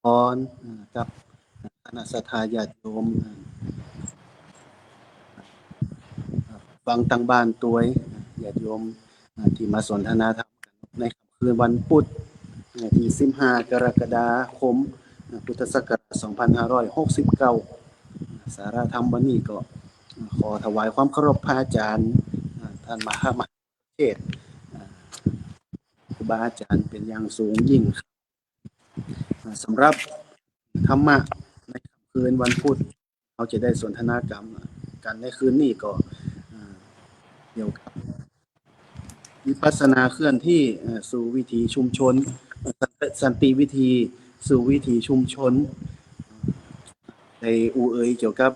พรกับคณะสัตยาติโยมฟังทางบ้านตัวญาติโยมที่มาสนทนาธรรมกันในค่ำคืนวันพุธที่15กรกฎาคมพุทธศักราช2569สาระธรรมวันนี้ก็ขอถวายความเคารพพระอาจารย์ท่านมหาเทศน์ครูบาอาจารย์เป็นอย่างสูงยิ่งสำหรับธรรมะในค่ำคืนวันพุธเราจะได้สนทนากรรมกันในคืนนี้ก็เกี่ยวกับวิปัสสนาเคลื่อนที่สู่วิถีชุมชนสันติวิธีสู่วิถีชุมชนในอูเอ๋ยเกี่ยวกับ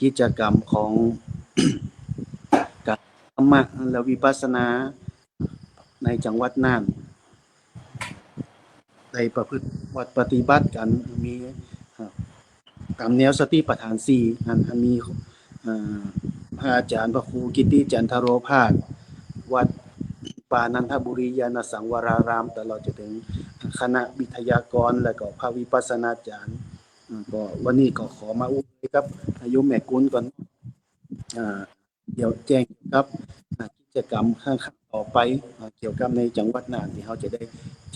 กิจกรรมของการธรรมะและวิปัสสนาในจังหวัดน่านในประพฤติวัดปฏิบัติกันมีตามแนวสติปัฏฐาน4อันมีพระอาจารย์พระครูกิติจันทโรภาสวัดป่านันทบุรียานสังวรารามตลอดจนถึงคณะวิทยากรและก็พระวิปัสสนาจารย์ก็วันนี้ก็ขอมาอุ้ยครับอายุแม่กุลก่อนเดี๋ยวแจ้งครับกิจกรรมข้างต่อไปเกี่ยวกับในจังหวัดน่านที่เขาจะได้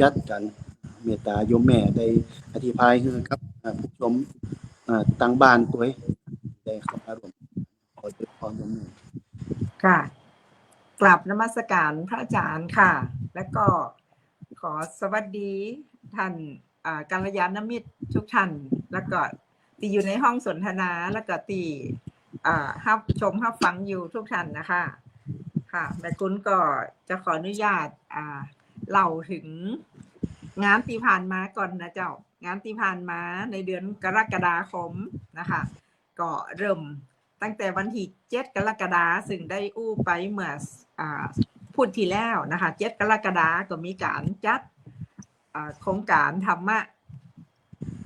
จัดกันเมตตาโยมแม่ได้อธิบายให้ครับผู้ชมตั้งบ้านตัวได้เข้ามาร่วมขอเจริญพรโยมแม่ค่ะกราบนมัสการพระอาจารย์ค่ะและก็ขอสวัสดีท่านกัลยาณมิตรทุกท่านแล้วก็ที่อยู่ในห้องสนทนาแล้วก็ที่รับชมรับฟังอยู่ทุกท่านนะคะค่ะแม่กุลก็จะขออนุญาตเล่าถึงงานที่ผ่านมาก่อนนะเจ้างานที่ผ่านมาในเดือนกรกฎาคมนะคะก็เริ่มตั้งแต่วันที่7กรกฎาคมซึ่งได้อู้ไปเมื่อพูดที่แล้วนะคะ7กรกฎาคมก็มีการจัดโครงการธรรมะ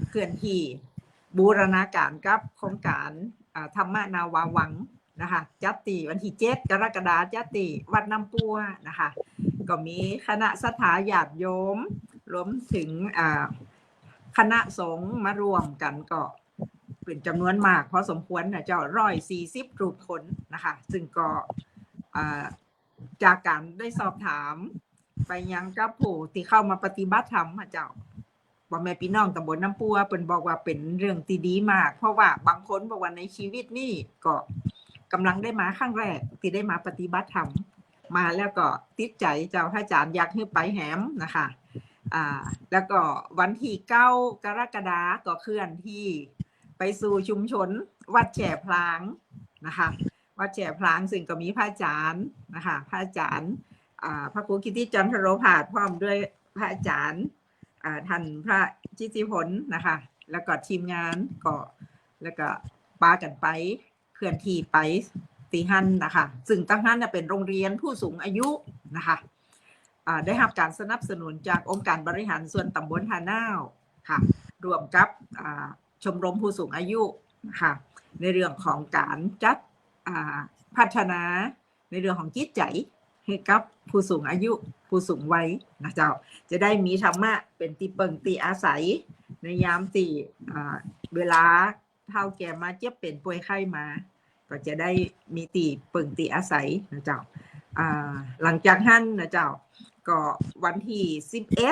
เคลื่อนที่บูรณาการกับโครงการธรรมะนาวาวังนะคะจัดตีวันที่7กรกฎาคมจัดตีวัดน้ำปัวนะคะก็มีคณะสัทธาญาติโยมรวมถึงคณะสงฆ์มารวมกันก็เป็นจำนวนมากพอสมควรนะเจ้า140รูปคนนะคะซึ่งก็จากการได้สอบถามไปยังกับผู้ที่เข้ามาปฏิบัติธรรมเจ้าบ่แม่พี่น้องตำบลน้ำปัวเพิ่นบอกว่าเป็นเรื่องที่ดีมากเพราะว่าบางคนบอกว่าในชีวิตนี่ก็กำลังได้มาครั้งแรกที่ได้มาปฏิบัติธรรมมาแล้วก็ติดใจเจ้าพระอาจารย์อยากให้ไปแหมนะคะแล้วก็วันที่9กรกฎาคมก็เคลื่อนที่ไปสู่ชุมชนวัดแฉพลางนะคะวัดแฉพลางซึ่งก็มีพระอาจารย์นะคะพระอาจารย์พระครูกิติจันทโรภาสพร้อมด้วยพระอาจารย์ท่านพระจิติพลนะคะแล้วก็ทีมงานก็แล้วก็ปากันไปเคลื่อนที่ไปตีหันนะคะซึ่งตั้งนั้นเป็นโรงเรียนผู้สูงอายุนะคะได้รับการสนับสนุนจากองค์การบริหารส่วนตำบลท่าน่าวค่ะรวมกับชมรมผู้สูงอายุค่ะในเรื่องของการจัดพัฒนาในเรื่องของจิตใจให้กับผู้สูงอายุผู้สูงวัยนะเจ้าจะได้มีธรรมะเป็นที่เปิงที่อาศัยในยามที่เวลาเฒ่าแก่มาเจ็บเป็นป่วยไข้มาก็จะได้มีที่เปิงที่อาศัยนะเจ้าหลังจากนั้นนะเจ้าก็วันที่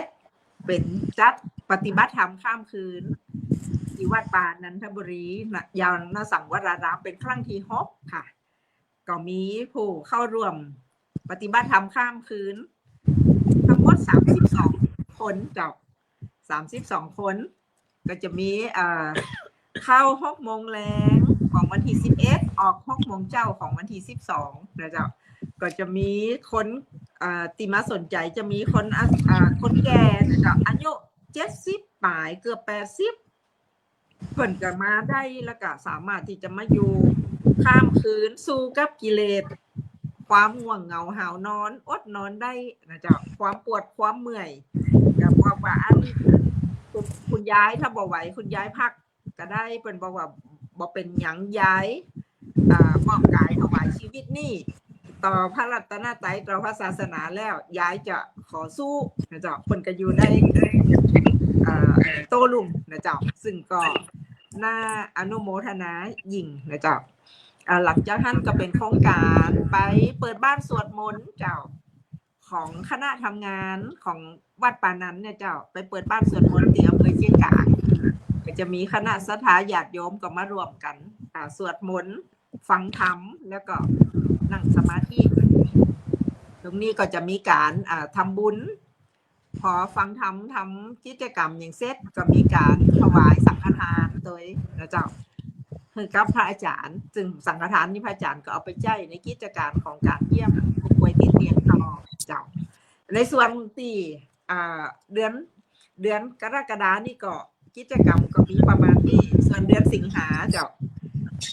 11เป็นจัดปฏิบัติธรรมข้ามคืนที่วัดป่านันทบุรียาวนาสังวรารามเป็นครั้งที่6ค่ะก็มีผู้เข้าร่วมปฏิบัติธรรมข้ามคืนทั้งหมด32คนเจ้า32คนก็จะมีเข้า6โมงแลงของวันที่11ออก6โมงเจ้าของวันที่12นะเจ้าก็จะมีคนที่มาสนใจจะมีคนแก่นะเจ้าอายุ70ปลายเกือบ80เพิ่นก็มาได้แล้วก็สามารถที่จะมาอยู่ข้ามคืนสู้กับกิเลสความง่วงเหงาหาวนอนอดนอนได้นะเจ้าความปวดความเมื่อยก็บอกว่าคุณยายถ้าบ่ไหวคุณยายพักก็ได้เพิ่นบอกว่าบ่เป็นหยังยายมอบกายถวายชีวิตนี่ต่อพระรัตนตรัยต่อพระศาสนาแล้วยายจะขอสู้นะเจ้าเพิ่นก็อยู่ได้ โตลุงนะเจ้าซึ่งก็น่าอนุโมทนายิ่งนะเจ้าหลังจากนั้นก็เป็นโครงการไปเปิดบ้านสวดมนต์เจ้าของคณะทำงานของวัดปานั้นเนี่ยเจ้าไปเปิดบ้านสวดมนต์ที่อำเภอเชียงกางก็จะมีคณะศรัทธาญาติโยมก็มารวมกันสวดมนต์ฟังธรรมแล้วก็นั่งสมาธิตรงนี้ก็จะมีการทำบุญพอฟังธรรมทำกิจกรรมอย่างเสร็จก็มีการถวายสังฆทานโดยนะเจ้าคือกับพระอาจารย์ซึ่งสังฆทานนี้พระอาจารย์ก็เอาไปใช้ในกิจการของการเยี่ยมผู้ป่วยติดเตียงต่อเจ้าในส่วนที่เดือนกรกฎานี่ก็กิจกรรมก็มีประมาณที่ส่วนเดือนสิงหาเจ้า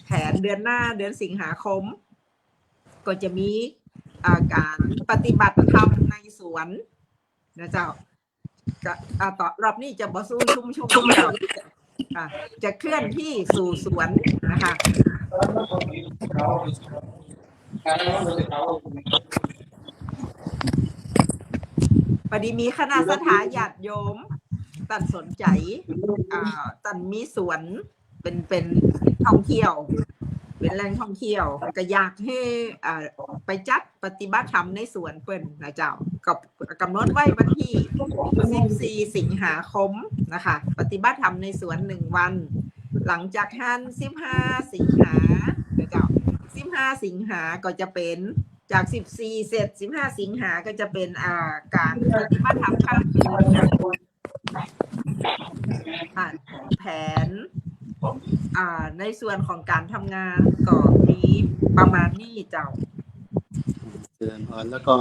แผนเดือนหน้าเดือนสิงหาคมก็จะมีการปฏิบัติธรรมในสวนนะเจ้าต่อรอบนี้จะบ่สู้ชุมเจ้าจะเคลื่อนที่สู่สวนนะคะพอดีมีคณะศรัทธาญาติโยมตันสนใจตันมีสวนเป็นท่องเที่ยวเป็นแหล่งท่องเที่ยวก็อยากให้ไปจัดปฏิบัติธรรมในสวนเปิ้นนะเจ้าก็กำหนดไว้วันที่14สิงหาคมนะคะปฏิบัติธรรมในสวน1วันหลังจากนั้น15สิงหานะเจ้า15สิงหาก็จะเป็นจาก14เสร็จ15สิงหาก็จะเป็นการปฏิบัติธรรมข้ามคืนแผนในส่วนของการทำงานก็มีประมาณนี้เจ้าเดือนพรแล้วก็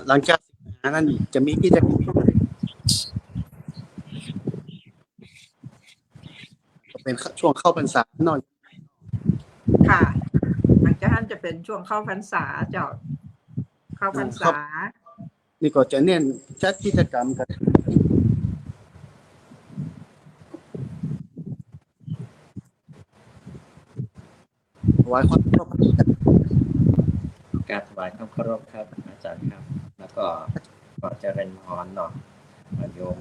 หลังจากสิงหานั้นจะมีกิจกรรมเป็นช่วงเข้าพรรษาหน่อยค่ะหลังจากนั้นจะเป็นช่วงเข้าพรรษาเจ้าเข้าพรรษานี่ก็จะเน้นจัดกิจกรรมกันถวายความเคารพการถวายความเคารพครับอาจารย์ครับแล้วก็เจริญพรเนาะโยม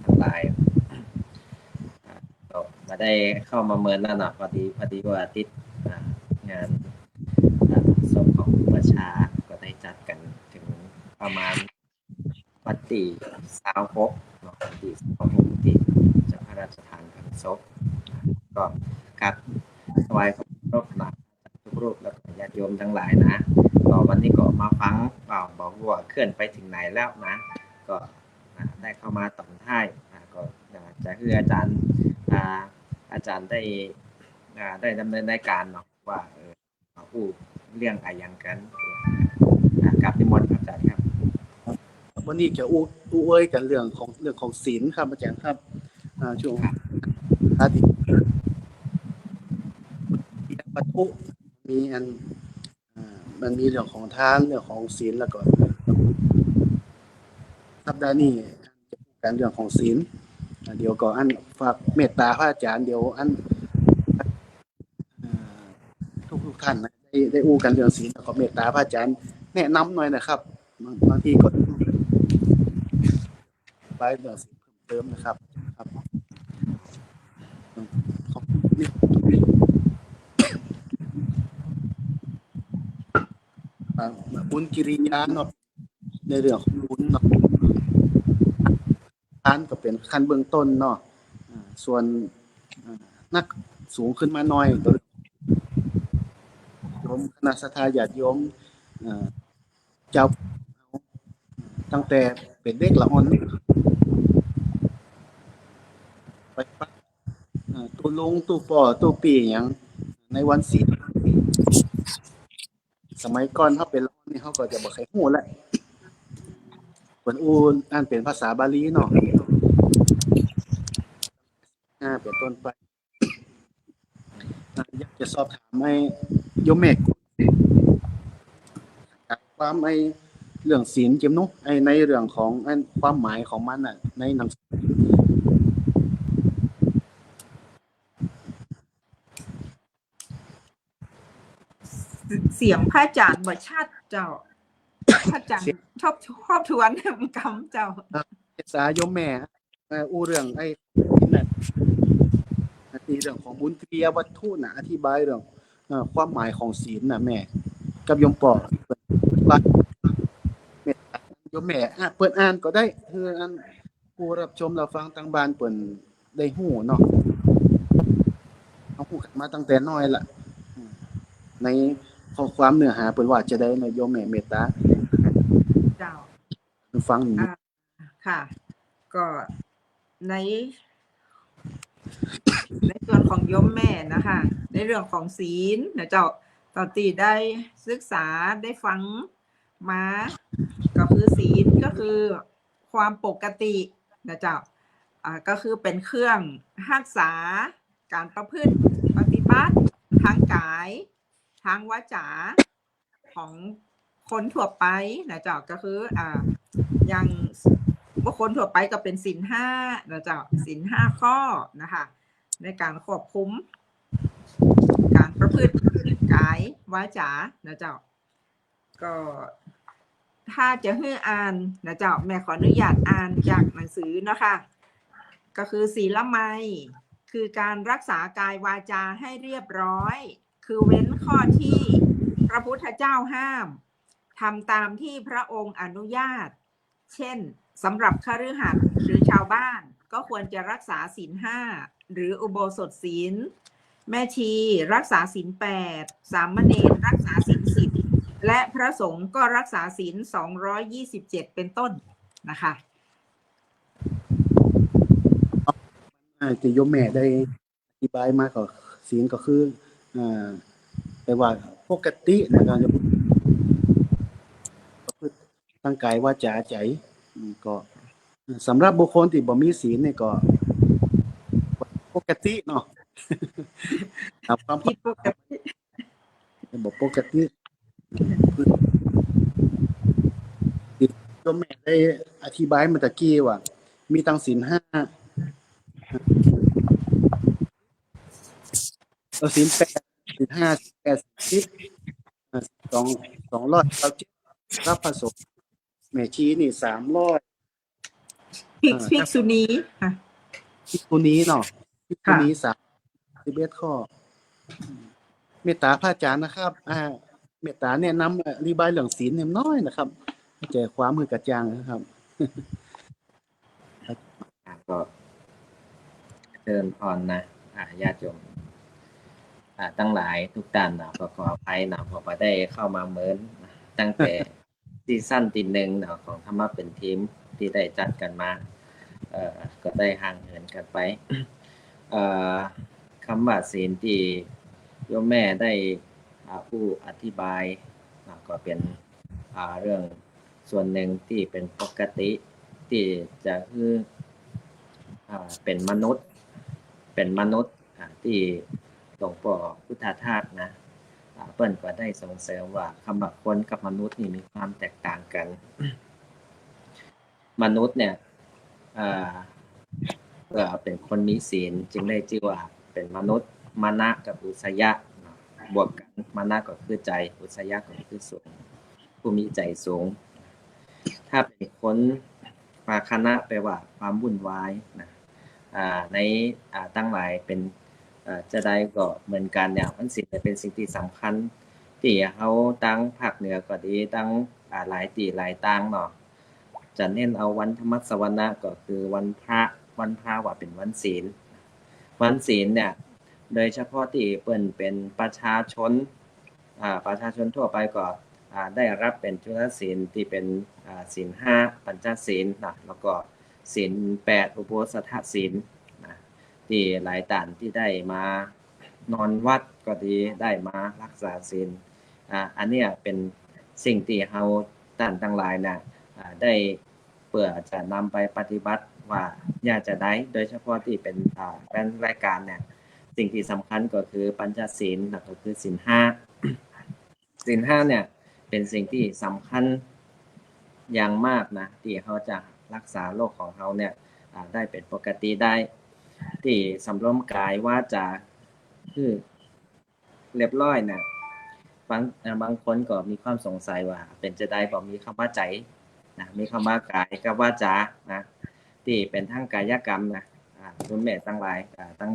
ทั้งหลายมาได้เข้ามาเมินแล้วนะพอดีว่าติดงานศพของประชาก็ได้จัดกันถึงประมาณวันที่26เนาะวันที่26ที่จะพระราชทานเพลิงศพก็การถวายความเคารพนะทุกรูปแล้วก็ญาติโยมทั้งหลายนะก็วันนี้ก็มาฟังบอกว่าเคลื่อนไปถึงไหนแล้วนะก็ได้เข้ามาตอนท้ายก็จะคืออาจารย์ได้ดำเนินรายการเนาะว่าผู้เรื่องอะไรอย่างกันกับนิมนต์อาจารย์ครับวันนี้จะอู้เอ้ยกันเรื่องของศีลครับอาจารย์ครับช่วงอาทิตย์ปัจจุมีมันมีเรื่องของทานเรื่องของศีลแล้วก็สัปดาห์นี้จะพูดกันเรื่องของศีลเดี๋ยวก็ฝากเมตตาพระอาจารย์เดี๋ยวทุกท่านนะได้อู้กันเรื่องศีลแล้วก็เมตตาพระอาจารย์แนะนำหน่อยนะครับบางทีก็ไปเรื่องศีลเพิ่มเติมนะครับบุญกิริยาเนาะในเรื่องของบุญเนาะทานก็เป็นขั้นเบื้องต้นเนาะส่วนนักสูงขึ้นมาหน่อยโยมคณะศรัทธาญาติโยมเจ้าตั้งแต่เป็นเด็กละอ่อนไปปักตู้ลุงตู้ป่อตู้ปีอย่างในวันศีลสมัยก่อนเขาเป็นละอ่อนนี่เขาก็จะบอกใครหู้แหละเป็นเป็นภาษาบาลีเนาะเป็นต้นไปอยากจะสอบถามโยมเมกความเรื่องศีลเจมนุในเรื่องของความหมายของมันน่ะในหนังเสียงพระอาจารย์บ่ชัดเจ้าพระอาจารย์ชอบทวนกำเจ้า เมษายมแม่อู้เรื่องไอ้นี่น่ะที่เรื่องของบุญเกียวัตถุน่ะอธิบายเรื่องความหมายของศีลน่ะแม่กับโยมปอเพิ่นว่าเมตตาโยมแม่เปิดอ่านก็ได้คืออันผู้รับชมรับฟังทางบ้านเพิ่นได้ฮู้เนาะเฮาฮู้กันมาตั้งแต่น้อยล่ะอืมในข้อความเนื้อหาเพิ่นว่าจะได้นะโยมแม่เมตตา เจ้า ฟังหนู อ่าค่ะ ก็ในส่วนของโยมแม่นะคะ ในเรื่องของศีลนะเจ้าตอนตีได้ศึกษาได้ฟังมาก็คือศีลก็คือความปกตินะเจ้าก็คือเป็นเครื่องรักษาการประพฤติปฏิบัติทางกายทางวาจาของคนทั่วไปนะเจ้าก็คืออย่างบุคคลทั่วไปก็เป็นศีลห้านะเจ้าศีลห้าข้อนะคะในการควบคุมการประพฤติกายวาจานะเจ้าก็ถ้าจะให้อ่านนะเจ้าแม่ขออนุญาตอ่านจากหนังสือนะคะก็คือศีลไมยคือการรักษากายวาจาให้เรียบร้อยคือเว้นข้อที่พระพุทธเจ้าห้ามทำตามที่พระองค์อนุญาตเช่นสำหรับคฤหัสถ์หรือชาวบ้านก็ควรจะรักษาศีลห้าหรืออุโบสถศีลแม่ชีรักษาศีล8สามเณรรักษาศีล10และพระสงฆ์ก็รักษาศีล227เป็นต้นนะคะที่โยมแม่ได้อธิบายมาก็ศีลก็คือแปลว่าปกติในการจะประพฤติทางกายวาจาใจก็สำหรับบุคคลที่บ่มีศีลนี่ก็ปกติเนาะครับความ ผิดปกติ บ่ปกติโยมแม่ได้อธิบายมาตะกี้ว่ามีตั้งศีล5ศีล8ศีล5ศีล8ศีล10 297รับพระสงฆ์แม่ชีนี่300ภิกษุณีค่ะ ภิกษุณีเนาะภิกษุณี31ข้อเมตตาพระอาจารย์นะครับเมตตาแนะนำอธิบายเรื่องศีลให้น้อยนะครับใจความคือกระจ่างนะครับ ก็เชิญพรนะญาติโยมตั้งหลายทุกท่านนะขออภัยนะเพราะว่าได้เข้ามาเหมือนตั้งแต่ซีซั่นที่1นะของธรรมะเป็นทีมที่ได้จัดกันมาก็ได้ห่างเหินกันไปคำว่าศีลที่โยมแม่ได้ผู้อธิบายก็เป็นเรื่องส่วนหนึ่งที่เป็นปกติที่จะคือเป็นมนุษย์ที่หลวงพ่อพุทธทาสนะเปิ้นก็ได้ส่งเสริมว่าคำว่าคนกับมนุษย์นี่มีความแตกต่างกัน มนุษย์เนี่ยเป็นคนมีศีลจึงได้ชื่อว่าเป็นมนุษย์มานะกับอุสยะบวกกันมานะก็คือใจอุสยะก็คือสูงผู้มีใจสูงถ้าเป็นคนภาคณะแปลว่าความวุ่นวายนะในตั้งหลายเป็นจะได้ก็เหมือนกันเนี่ยมันสิ่งเป็นสิ่งที่สำคัญที่เขาตั้งภาคเหนือก็ดีตั้งหลายตีหลายตั้งเนาะจะเน้นเอาวันธรรมสวนะก็คือวันพระว่าเป็นวันศีลเนี่ยโดยเฉพาะที่เปิ้นเป็นประชาชนทั่วไปก็ได้รับเป็นจุลศีลที่เป็นศีล5ปัญจศีลนะแล้วก็ศีล8อุโบสถศีลนะที่หลายท่านที่ได้มานอนวัดก็ดีได้มารักษาศีลอันเนี้ยเป็นสิ่งที่เฮาท่านทั้งหลายน่ะได้เพื่อจะนำไปปฏิบัติว่าอยากจะได้โดยเฉพาะที่เป็นรายการเนี่ยสิ่งที่สำคัญก็คือปัญจศีลก็คือศีล5ศีล5เนี่ยเป็นสิ่งที่สำคัญอย่างมากนะที่เขาจะรักษาโรคของเขาเนี่ยได้เป็นปกติได้ที่สำรวมกายวาจาคือเรียบร้อยนะบางคนก็มีความสงสัยว่าเป็นจะได้บ่มีคำว่าใจนะมีคำว่ากายกับวาจานะ ที่เป็นทั้งกายกรรมนะรุ่นแม่ตั้งหลายตั้ง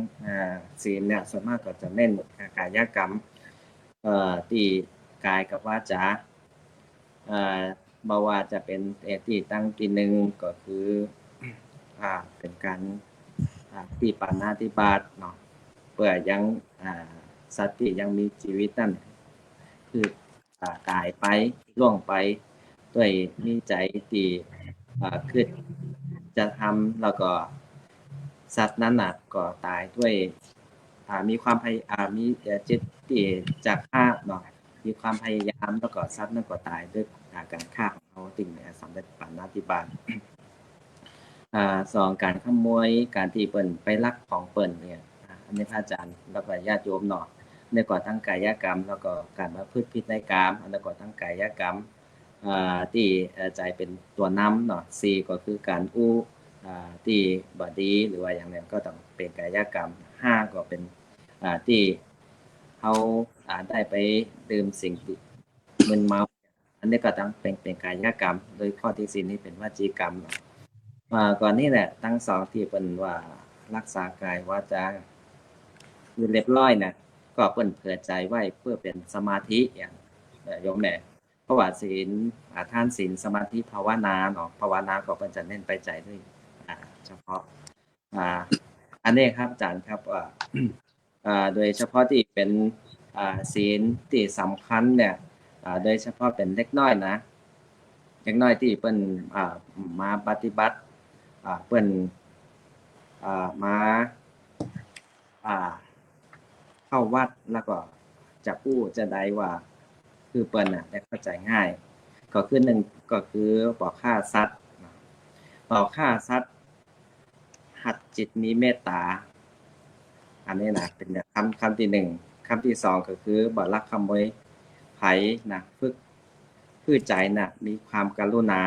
ศีลเนี่ยส่วนมากก็จะเน้นกายกรรมที่กายกับวาจาบ่ว่าจะเป็นที่ตั้งที่หนึ่งก็คือเป็นการที่ปาณาติบาตเนาะเพื่อยังสัตว์ที่ยังมีชีวิตนั่นคือตายไปล่วงไปด้วยมีใจที่คือจะทำแล้วก็สัตว์นั้นก็ตายด้วยมีความพยายามมีจิตที่จะฆ่าเนาะมีความพยายามแล้วก็สัตว์นั้นก็ตายด้วยการฆ่าของเขาติ่งสำเร็จปาณาติบาตสองการขโมยการที่เปิ่นไปลักของเปิ่นเนี่ยอันนี้พระอาจารย์แล้วก็ญาติโยมเนาะในก่อทั้งกายกรรมแล้วก็การประพฤติผิดในกามอันนั้นก็ทั้งกายกรรมที่ใจเป็นตัวนำเนาะสี่ก็คือการอู้ที่บดีหรือว่าอย่างนั้นก็ต้องเป็นกายกรรมห้าก็เป็นที่เขาได้ไปดื่มสิ่งที่มึนเมาอันนี้ก็ต้องเป็นกายกรรมโดยข้อที่สี่นี้เป็นวจีกรรมเนาะก่อนนี้แหละทั้งสองที่เป็นว่ารักษากายวาจาคือเรียบร้อยนะก็เปิ่นเผื่อใจไว้เพื่อเป็นสมาธิอย่างโยมแม่เพราะว่าศีลท่านศีลสมาธิภาวนาเนาะภาวนาก็เป็นจะเน้นไปใจด้วยเฉพาะอันนี้ครับอาจารย์ครับว่าโดยเฉพาะที่เป็นศีลที่สำคัญเนี่ยโดยเฉพาะเป็นเล็กน้อยนะเล็กน้อยที่เปิ้นมาปฏิบัติเปิ้นมาเข้าวัดแล้วก็จะพูดจะได้ว่าคือเปิ้นได้เข้าใจง่ายก็คือหนึ่งก็คือบอกฆ่าสัตว์บอกฆ่าสัตว์หัดจิตมีเมตตาอันนี้นะเป็นคำที่หนึ่งคำที่สองก็คือบ่ลักขโมยไผนะฝึกคือใจน่ะมีความกรุณา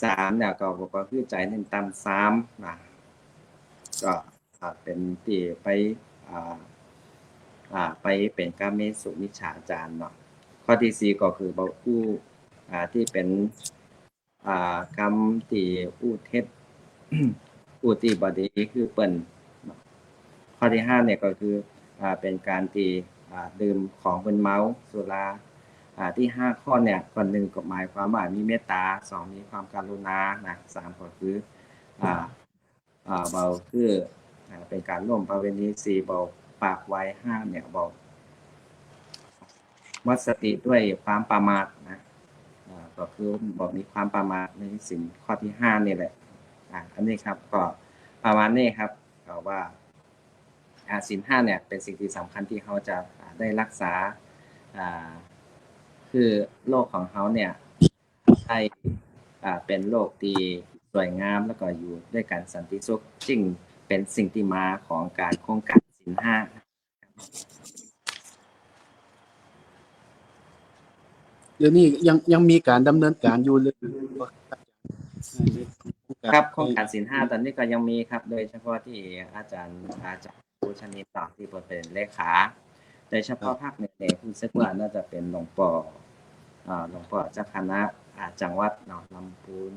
สามเนี่ยก็บอกว่าคือใจเน้นตามสามนะก็เป็นที่ไปไปเป็นกาเมสุมิจฉาจารเนาะข้อที่สี่ก็คือบอกผู้ที่เป็นกรรมที่อู้เท็จ อู้ที่บดีคือเปิ้นข้อที่ห้าเนี่ยก็คือเป็นการที่ดื่มของมึนเมาสุราที่ห้าข้อเนี่ยก่อนหนึ่งก็หมายความว่ามีเมตตาสองมีความกรุณานะสามก็คือเบาคือเป็นการร่วมประเวณีสี่เบาปากไว้ห้าเนี่ยเบาวัดสติด้วยความประมาทนะก็คือบอกมีความประมาทในสิ่งข้อที่ห้านี่แหละอันนี้ครับก็ประมาณนี้ครับก็ว่าศีลห้าเนี่ยเป็นสิ่งที่สำคัญที่เขาจะได้รักษาคือโลกของเขาเนี่ยให้เป็นโลกที่สวยงามแล้วก็อยู่ด้วยกันสันติสุขจึงเป็นสิ่งที่มาของการโครงการศีลห้าเดี๋ยวนี้ยังมีการดำเนินการอยู่เลยครับโครงการศีลห้าตอนนี้ก็ยังมีครับโดยเฉพาะที่อาจารย์ผู้ชนิดต่างที่เป็นเลขาโดยเฉพาะภาคเหนือเนี่ยคุณซึกว่าน่าจะเป็นหลวงพ่อเจ้าคณะจังหวัดเนาะลำพูน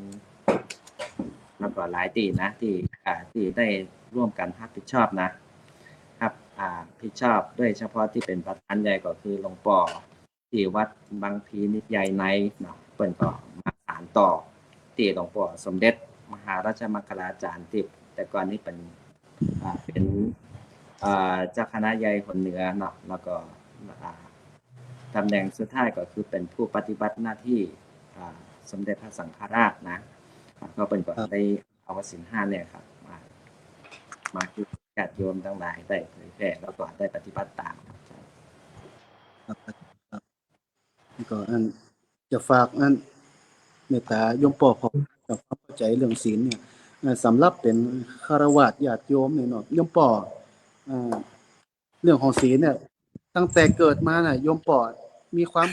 แล้วก็หลายที่นะที่ได้ร่วมกันรับผิดชอบนะครับผิดชอบโดยเฉพาะที่เป็นประธานใหญ่ก็คือหลวงพ่อที่วัดบางพีนิยายในเนาะเปิ่นก็มาสานต่อที่หลวงพ่อสมเด็จมหาราชมังคลาจารย์ที่แต่ก่อนนี้เป็นเจ้าคณะใหญ่คนเหนือเนาะแล้วก็ตำแหน่งสุดท้ายก็คือเป็นผู้ปฏิบัติหน้าที่สมเด็จพระสังฆราชนะก็เป็นก็ได้เอาศีลห้าเนี่ยครับมาคือญาติโยมทั้งหลายได้เผยแพร่แล้วก็ได้ปฏิบัติตามก็จะฝากเมตตาโยมปอพอกับความเข้าใจเรื่องศีลเนี่ยสำหรับเป็นฆราวาสญาติโยมเนี่ยเนาะโยมปอเรื่องของศีลเนี่ยตั้งแต่เกิดมาน่ะโยมปอมีความ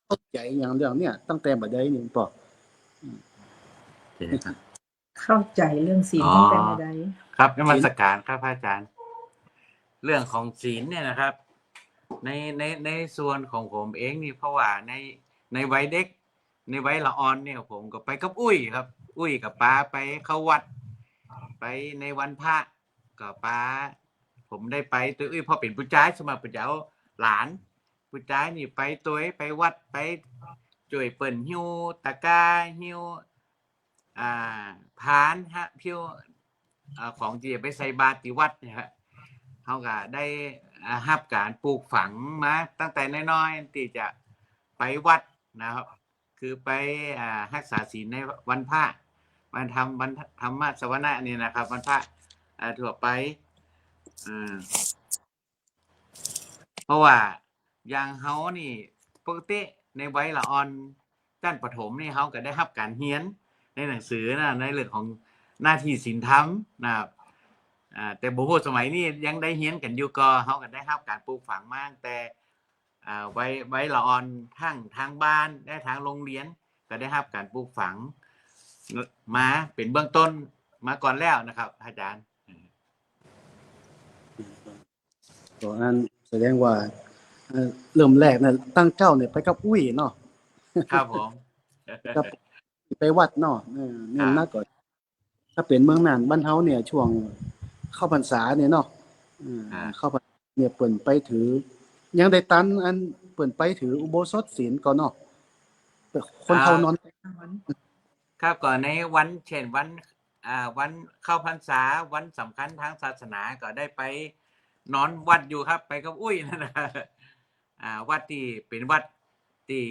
เข้าใจอย่างเรื่องเนี่ยตั้งแต่บัดใดนี่โยมปอเข้าใจเรื่องศีลตั้งแต่บัดใดครับนมัสการครับอาจารย์เรื่องของศีลเนี่ยนะครับในส่วนของผมเองนี่เพราะว่าในวัยเด็กในวัยละอ่อนเนี่ยผมก็ไปกับอุ้ยครับ อุ้ยกับป้าไปเข้าวัด ไปในวันพระก็ป้าผมได้ไปตัวอุ้ยพอเป็นผู้ชายสมัยผู้เจ้าหลานผู้ชายนี่ไปตัวไปวัดไปจ่วยเปิ่นหิ้วตะกร้าหิ้วพานฮะพิ้วของที่จะไปใส่บาตรที่วัดเนี่ยฮะเขาก็ได้รับการปลูกฝังมาตั้งแต่น้อยๆที่จะไปวัดนะครับคือไปรักษาศีลในวันพระวันทำวันธรรมสวนะนี่นะครับวันพระทั่วไปเพราะว่าอย่างเฮานี่ปกติในวัยละอ่อนชั้นประถมนี่เฮาก็ได้รับการเรียนในหนังสือนะในเรื่องของหน้าที่ศีลธรรมนะครับแต่บ่ฮู้สมัยนี้ยังได้เรียนกันอยู่ก็เฮาก็ได้รับการปลูกฝังมาตั้งแต่ไว้ละอ่อนทั้งทางบ้านและทางโรงเรียนก็ได้รับการปลูกฝังมาเป็นเบื้องต้นมาก่อนแล้วนะครับอาจารย์ตัวนั้นแสดงว่าเริ่มแรกนะตั้งเจ้าเนี่ยไปกับอุ้ยเนาะ ครับผม กับไปวัดเนาะเนี่ยน่าก่อนถ้าเป็นเมืองน่านบ้านเฮาเนี่ยช่วงเข้าพรรษาเนี่ยเนาะเข้าพรรษาเนี่ยเปิ่นไปถือยังได้ตันอันเปิ่นไปถืออุโบสถศีลก่อนเนาะคนเฒ่านอน ครับก่อนในวันเช่นวันเข้าพรรษาวันสำคัญทางศาสนาก็ได้ไปนอนวัดอยู่ครับไปกับอุ้ยนั่นนะวัดที่เป็นวัดที่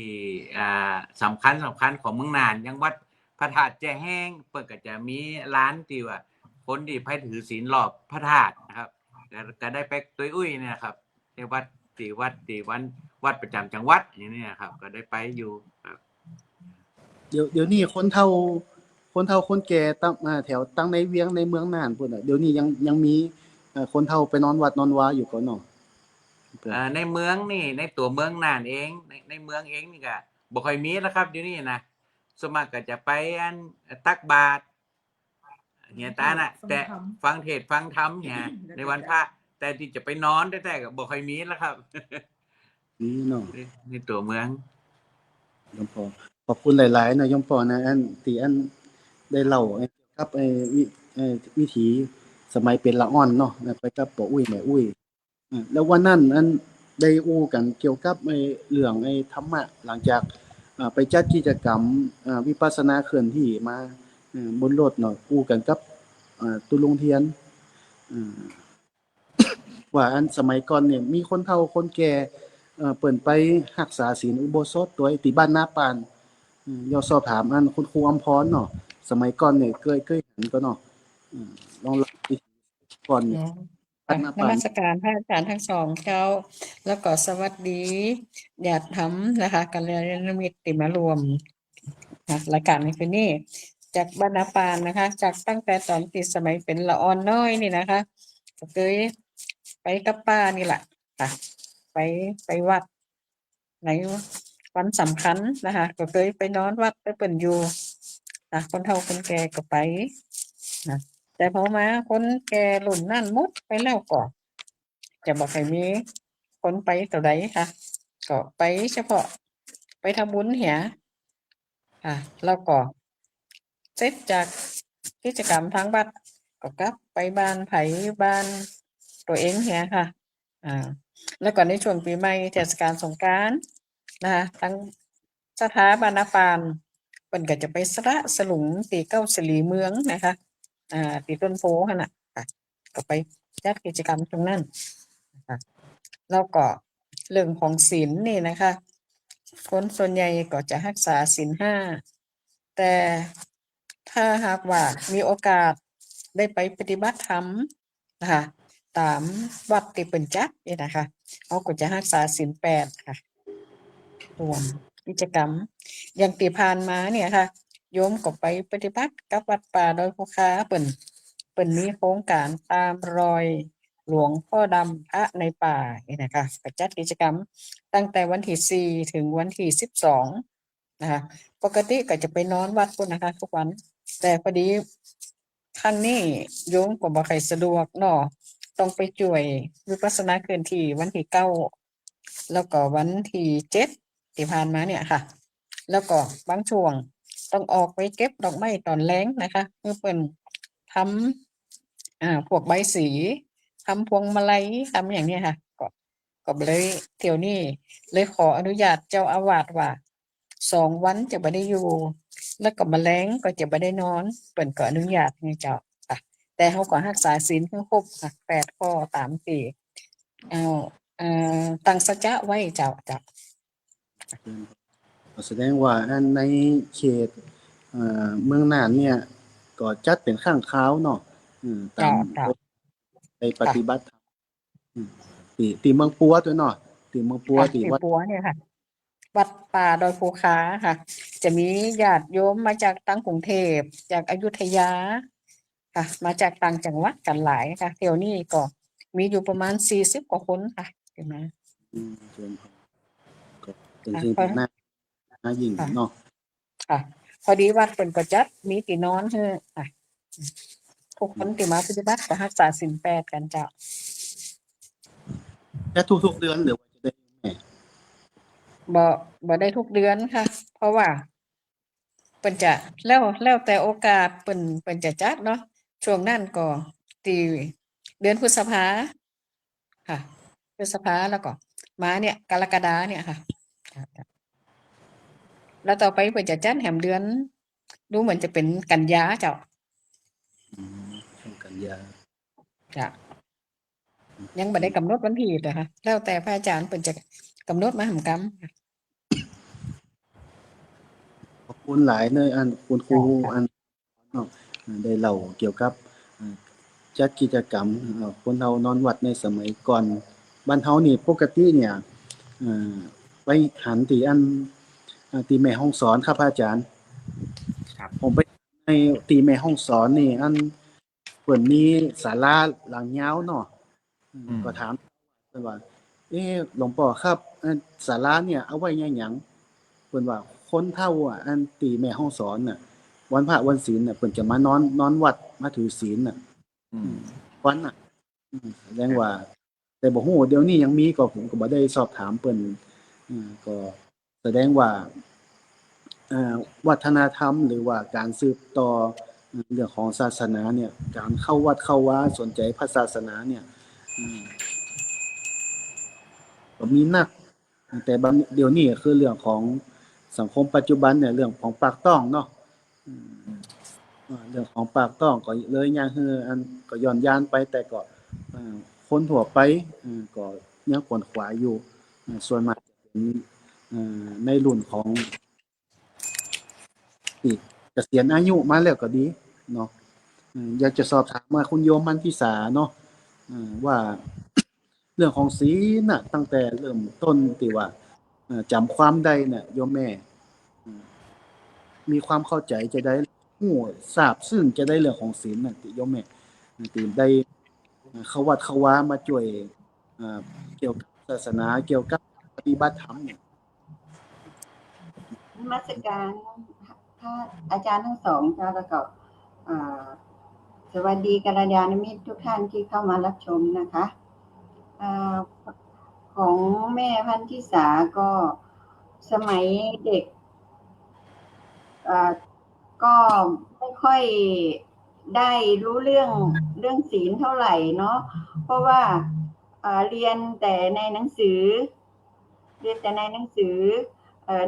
สำคัญของเมืองน่านยังวัดพระธาตุแจ้แห้งเปิดก็จะมีร้านที่ว่าคนที่ไปถือศีลรอบพระธาตุนะครับก็ได้ไปตัวอุ้ยเนี่ยครับในวัดวัดประจำจังหวัดอย่างนี้ครับก็ได้ไปอยู่ครับเดี๋ยวนี้คนเฒ่าคนแก่ตั้งแถวตั้งในเวียงในเมืองน่านพุ่นน่ะเดี๋ยวนี้ยังมีคนเฒ่าไปนอนวัดนอนวาอยู่ก่อนเนาะในเมืองนี่ในตัวเมืองน่านเองในเมืองเองนี่ก็บ่ค่อยมีแล้วครับเดี๋ยวนี้นะส่วนมากก็จะไปตักบาตรเนี่ยตาน่ะแต่ฟังเทศน์ฟังธรรมเนี่ยในวันพระแต่ที่จะไปนอนได้ก็บ่ค่อยมีแล้วครับนี่เนาะในตัวเมืองยมพอขอบคุณหลายๆนะยมพอนะอันที่อันได้เล่าเกี่ยวกับวิถีสมัยเป็นละอ่อนเนาะไปกับปู่อุ้ยแม่อุ้ยแล้ววันนั้นอันได้อู้กันเกี่ยวกับเรื่องธรรมะหลังจากไปจัดกิจกรรมวิปัสสนาเคลื่อนที่มาบนรถเนาะอู้กันกับตุลุงเทียนว่าอันสมัยก่อนเนี่ยมีคนเฒ่าคนแก่เปิ่นไปรักษาศีลอุโบสถตัวที่บ้านนาปานอยากสอบถามอันคุณครูอำพรเนาะสมัยก่อนเนี่ยเคยเห็นก็เนาะลองเล่าก่อนเนี่ยบ้านนาน ปาน มัสการพระอาจารย์ทั้งสองเจ้า แล้วก็สวัสดีญาติธรรมนะคะกัลยาณมิตรที่มารวมรายการในคืนนี้จากบ้านนาปานนะคะ จากตั้งแต่ตอนที่สมัยเป็นละอ่อนน้อยนี่นะคะก็เคยไปกับป้านี่แหละค่ะไปวัดในวันสำคัญนะคะก็เคยไปนอนวัดไปเปิ่นอยู่คนเฒ่าคนแก่ก็ไปนะแต่พอมาคนแก่รุ่นนั่นหมดไปแล้วก็จะบอกให้มีคนไปต่อใดค่ะก็ไปเฉพาะไปทำบุญเหียแล้วก็เสร็จจากกิจกรรมทางวัดก็กลับไปบ้านไผบ้านตัวเองเหียค่ะแล้วก็ในช่วงปีใหม่เทศกาลสงกรานต์นะคะทั้งสถาบันนาปานเพิ่นก็จะไปสลุงตีเก้าสลีเมืองนะคะตีต้นโพหั่นน่ะค่ะก็ไปจัดกิจกรรมตรงนั้นนะคะแล้วก็เรื่องของศีลนี่นะคะคนส่วนใหญ่ก็จะรักษาศีล5แต่ถ้าหากว่ามีโอกาสได้ไปปฏิบัติธรรมนะคะตามวัดที่เพิ่นจัดนี่นะคะเขาก็จะรักษาศีล8ค่ะรวมกิจกรรมอย่างที่ผ่านมาเนี่ยค่ะโยมก็ไปปฏิบัติกับวัดป่าดอยภูคาเปิ่นมีโครงการตามรอยหลวงพ่อดำพระในป่านี่นะคะก็จัดกิจกรรมตั้งแต่วันที่4ถึงวันที่12นะคะปกติก็จะไปนอนวัดพุ่นนะคะทุกวันแต่พอดีครั้งนี้โยมก็บ่ค่อยสะดวกเนาะต้องไปช่วยวิปัสสนาเคลื่อนที่วันที่9แล้วก็วันที่7ที่ผ่านมาเนี่ยค่ะแล้วก็บางช่วง ต้องออกไปเก็บดอกไม้ตอนแล้งนะคะเพื่อเป็นทำพวกใบสีทำพวงมาลัยทำอย่างเนี้ยค่ะก็เลยเที่ยวนี้เลยขออนุญาตเจ้าอาวาสว่า2 วันจะไม่ได้อยู่ แล้วก็แมลงก็จะไม่ได้นอนเปิ่นก็อนุญาตให้เจ้าค่ะ แต่เขาก็รักษาศีลให้ครบค่ะ8 ข้อตามที่เอาตั้งสัจจะไว้เจ้า แสดงว่าอันในเขตเมืองน่านเนี่ยก็จัดเป็นข้างคาวเนาะตาม เจ้า ไปปฏิบัติธรรมตีเมืองปัวตัวเนาะตีเมืองปัว ค่ะ ตี ที่ วัด ปัวเนี่ยค่ะ วัดป่าดอยภูคาค่ะ จะมีญาติโยมมาจากต่างกรุงเทพจากอยุธยาค่ะ มาจากต่างจังหวัดกันหลายค่ะเที่ยวนี้ก็มีอยู่ประมาณ40 กว่าคนค่ะเห็นไหม เชิญก็เป็นสิ่งที่น่ายิ่งเนาะ ค่ะ พอดีวัดเป็นก็จัดมีที่นอนให้ค่ะทุกคนที่มาปฏิบัติก็รักษาศีล8กันเจ้า แค่ทุกๆเดือนหรือว่าจะได้แม่ บ่ได้ทุกเดือนค่ะ เพราะว่าเปิ้นจะแล้วแต่โอกาสเปิ้นจะจัดเนาะช่วงนั้นก็ตีเดือนพฤษภาค่ะ พฤษภาแล้วก็มาเนี่ยกรกฎาเนี่ยค่ะ แล้วต่อไปเปิ้นจะจัดแหมเดือนดูเหมือนจะเป็นกันยาเจ้า ช่วงกันยา จ้ะยังบ่ได้กำหนดวันที่นะคะแล้วแต่พระอาจารย์เปิ้นจะกำหนดมหกรรมค่ะ ขอบคุณหลายเลยอันคุณครูอันเนาะได้เล่าเกี่ยวกับจัดกิจกรรมคนเฮานอนวัดในสมัยก่อนบ้านเฮานี่ปกติเนี่ยไปหันที่อันที่แม่ฮ่องสอนครับพระอาจารย์ ครับ ผมไปในที่แม่ฮ่องสอนนี่อันเพิ่นมีศาลาหลังยาวเนาะก็ถามเพิ่นว่าหลวงพ่อครับอันศาลาเนี่ยเอาไว้หยังเพิ่นว่าคนเฒ่าอันที่แม่ฮ่องสอนน่ะวันพระวันศีลน่ะเพิ่นจะมานอนวัดมาถือศีลน่ะวันน่ะแสดงว่าแต่บ่ฮู้เดี๋ยวนี้ยังมีก็ผมก็บ่ได้สอบถามเพิ่นก็แสดงว่าวัฒนธรรมหรือว่าการสืบต่อเรื่องของศาสนาเนี่ยการเข้าวัดเข้าวาสนใจพระศาสนาเนี่ยก็มีนักแต่เดี๋ยวนี้คือเรื่องของสังคมปัจจุบันเนี่ยเรื่องของปากต้องเนาะเรื่องของปากต้องก็เลยยังอันก็ย้อนยานไปแต่ก็คนทั่วไปก็ยังขวนขวายอยู่ส่วนมากจะเป็นในรุ่นของที่เกษียณอายุมาแล้วก็ดีเนาะอยากจะสอบถามว่าคุณโยมมันทิสาเนาะว่าเรื่องของศีลน่ะตั้งแต่เริ่มต้นที่ว่าจำความได้เนี่ยโยมแม่มีความเข้าใจจะได้ฮู้ทราบซึ่งจะได้เรื่องของศีลน่ะที่โยมแม่ที่ได้เข้าวัดเข้าวามาช่วยเกี่ยวกับศาสนาเกี่ยวกับปฏิบัติธรรมเนี่ย นมัสการท่านอาจารย์ทั้งสองค่ะแล้วก็สวัสดีกัลยาณมิตรทุกท่านที่เข้ามารับชมนะคะของแม่พันธิสาก็สมัยเด็กก็ไม่ค่อยได้รู้เรื่องศีลเท่าไหร่เนาะเพราะว่าเรียนแต่ในหนังสือ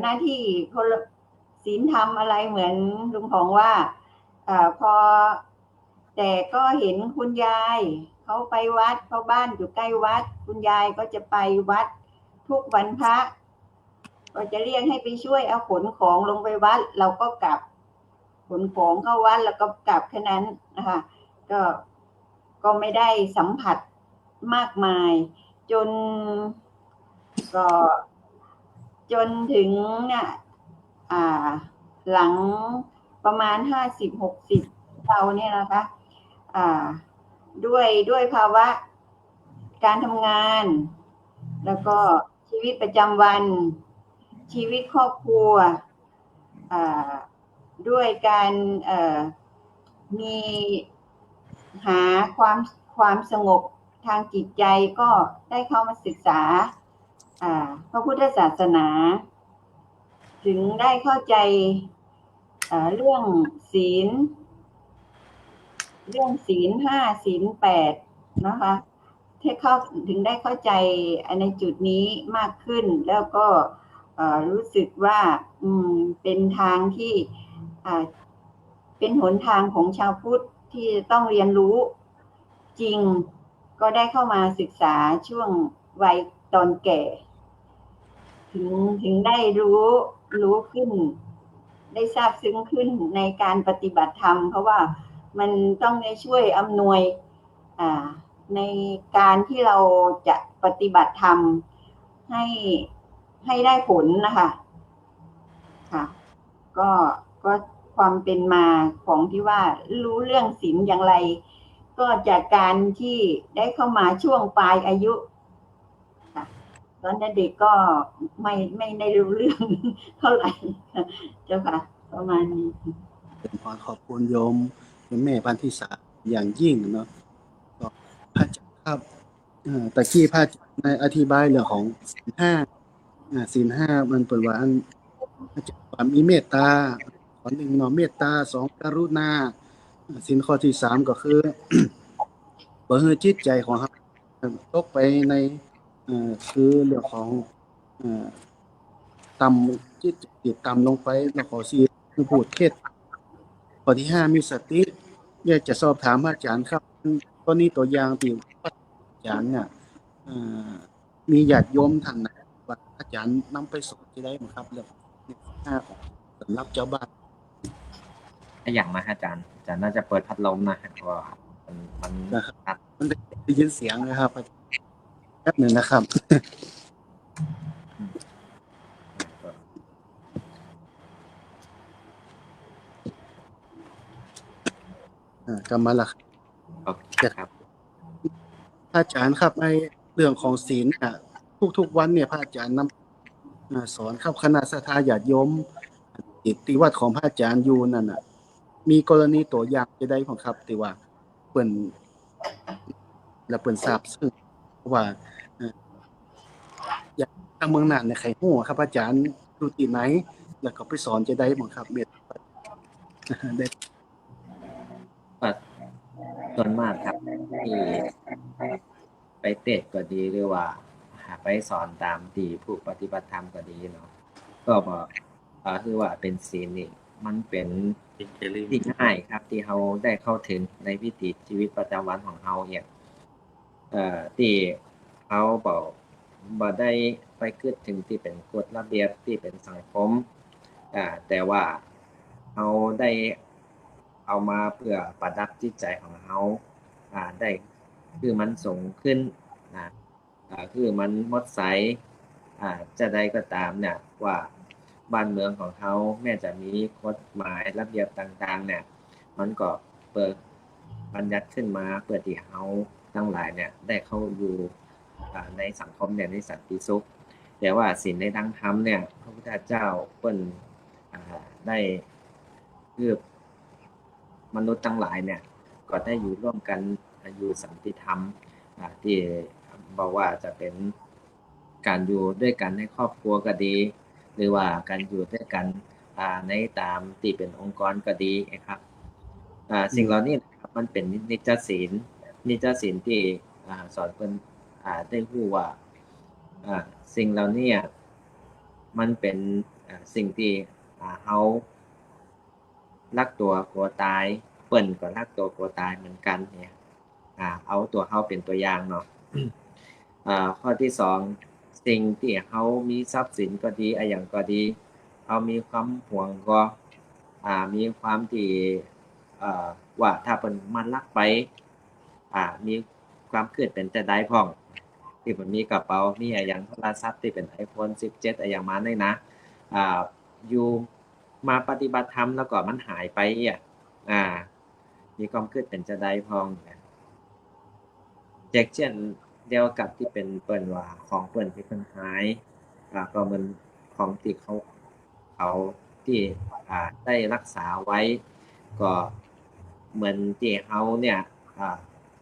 หน้าที่ศีลธรรมอะไรเหมือนลุงผองว่าพอแต่ก็เห็นคุณยายเขาไปวัดเพราะบ้านอยู่ใกล้วัดคุณยายก็จะไปวัดทุกวันพระก็จะเรียกให้ไปช่วยเอาขนของลงไปวัดเราก็กลับขนของเข้าวัดแล้วก็กลับแค่นั้นนะคะก็ไม่ได้สัมผัสมากมายจนถึงเนี่ยหลังประมาณ50-60เราเนี่ยนะคะด้วยภาวะการทำงานแล้วก็ชีวิตประจำวันชีวิตครอบครัวด้วยการมีหาความสงบทางจิตใจก็ได้เข้ามาศึกษาพระพุทธศาสนาถึงได้เข้าใจ เรื่องศีลห้าศีลแปดนะคะที่เข้าถึงได้เข้าใจในจุดนี้มากขึ้น แล้วก็รู้สึกว่าเป็นทางที่เป็นหนทางของชาวพุทธที่ต้องเรียนรู้จริงก็ได้เข้ามาศึกษาช่วงวัยตอนแก่ ถึงได้รู้ขึ้น ได้ทราบซึ้งขึ้นในการปฏิบัติธรรมเพราะว่ามันต้องได้ช่วยอำนวยในการที่เราจะปฏิบัติธรรมให้ได้ผลนะคะค่ะก็ความเป็นมาของที่ว่ารู้เรื่องศีลอย่างไร ก็จากการที่ได้เข้ามาช่วงปลายอายุค่ะตอนเด็กก็ไม่ได้รู้เรื่องเท่าไหร่เจ้าค่ะประมาณนี้เป็นพรขอบคุณโยมเป็นแม่พันธิสาอย่างยิ่งเนาะก็พระอาจารย์ครับตะกี้พระอาจารย์ในอธิบายเรื่องของศีลห้าศีลห้ามันเป็นว่าอาจารย์ว่ามีเมตตาข้อหนึ่งเนาะเมตตาสองกรุณาศีลข้อที่สามก็คือ บ่ให้จิตใจของเราตกไปในคือเรื่องของต่ำจิตต่ำลงไปแล้วข้อสี่คือพูดเท็จข้อที่ห้ามีสติอยากจะสอบถามพระอาจารย์ครับตัวนี้ตัวอย่างที่อาจารย์เนี่ยมีญาติโยมท่านไหนว่าอาจารย์นำไปสอนที่ได้มั้งครับเรื่องห้าของสำหรับเจ้าบ้าน ถ้าอย่างนะอาจารย์น่าจะเปิดพัดลมนะเพราะว่ามัน นะครับมันได้ยินเสียงนะครับแป๊บหนึ่งนะครับ กลับมาละ โอเคครับ พระอาจารย์ครับในเรื่องของศีลทุกวันเนี่ยพระอาจารย์นำสอนครับคณะศรัทธาญาติโยมที่วัดของพระอาจารย์อยู่นั่นน่ะมีกรณีตัวอย่างจะได้ของครับที่ว่าเปิ้นและเปิ้นทราบซึ่งว่าอยากทางเมืองน่านเนี่ยใครฮู้ครับอาจารย์อยู่ที่ไหนแล้วก็ไปสอนจะได้บ่ครับเม็ดได้ ส่วนมากครับที่ไปเทศก็ดีหรือว่าไปสอนตามที่ผู้ปฏิบัติธรรมก็ดีเนาะก็บอกคือว่าเป็นศีลนี่มันเป็นที่ง่ายครับที่เราได้เข้าถึงในวิถีชีวิตประจำวันของเราเนี่ยที่เขาบอกบ่ได้ไปคิดถึงที่เป็นกฎระเบียบที่เป็นสังคมแต่ว่าเราได้เอามาเพื่อประดับจิตใจของเราได้คือมันสูงขึ้นนะคือมันหมดใสจะได้ก็ตามเนี่ยว่าบ้านเมืองของเขาแม้จะมีกฎหมายระเบียบต่างๆเนี่ยมันก็เปิดบัญญัติขึ้นมาเพื่อที่เขาทั้งหลายเนี่ยได้เข้าอยู่ในสังคมเนี่ยในสันติสุขแต่ว่าศีลในทางธรรมเนี่ยพระพุทธเจ้าเปิ้นได้คือมนุษย์ทั้งหลายเนี่ยก็ได้อยู่ร่วมกันอยู่สันติธรรมที่บอกว่าจะเป็นการอยู่ด้วยกันในครอบครัวก็ดีหรือว่าการอยู่ด้วยกันในตามที่เป็นองค์กรก็ดีนะครับสิ่งเหล่านี้นะครับมันเป็นนิจศีลที่สอนเพิ่นได้รู้ว่าสิ่งเหล่านี้มันเป็นสิ่งที่เฮารักตัวกลัวตายเปิ้นก็รักตัวกลัวตายเหมือนกันเนี่ยเอาตัวเฮาเป็นตัวอย่างเนาะข้อที่สองสิ่งที่เฮามีทรัพย์สินก็ดีอย่างก็ดีเฮามีความหวงก็มีความที่ว่าถ้าเพิ่นมันลักไปมีความคิดเป็นแต่ได้พ้องที่มันมีกระเป๋ามีอย่างโทรศัพท์ที่เป็น iPhone 17อย่างมาได้นะอยู่มาปฏิบัติธรรมแล้วก็มันหายไปมีความคิดเป็นจะได้พ้องเช่นเดียวกับที่เป็นเปิ้นว่าของเปิ้นที่เพิ่นหายก็เหมือนของที่เขาที่ได้รักษาไว้ก็เหมือนที่เฮาเนี่ย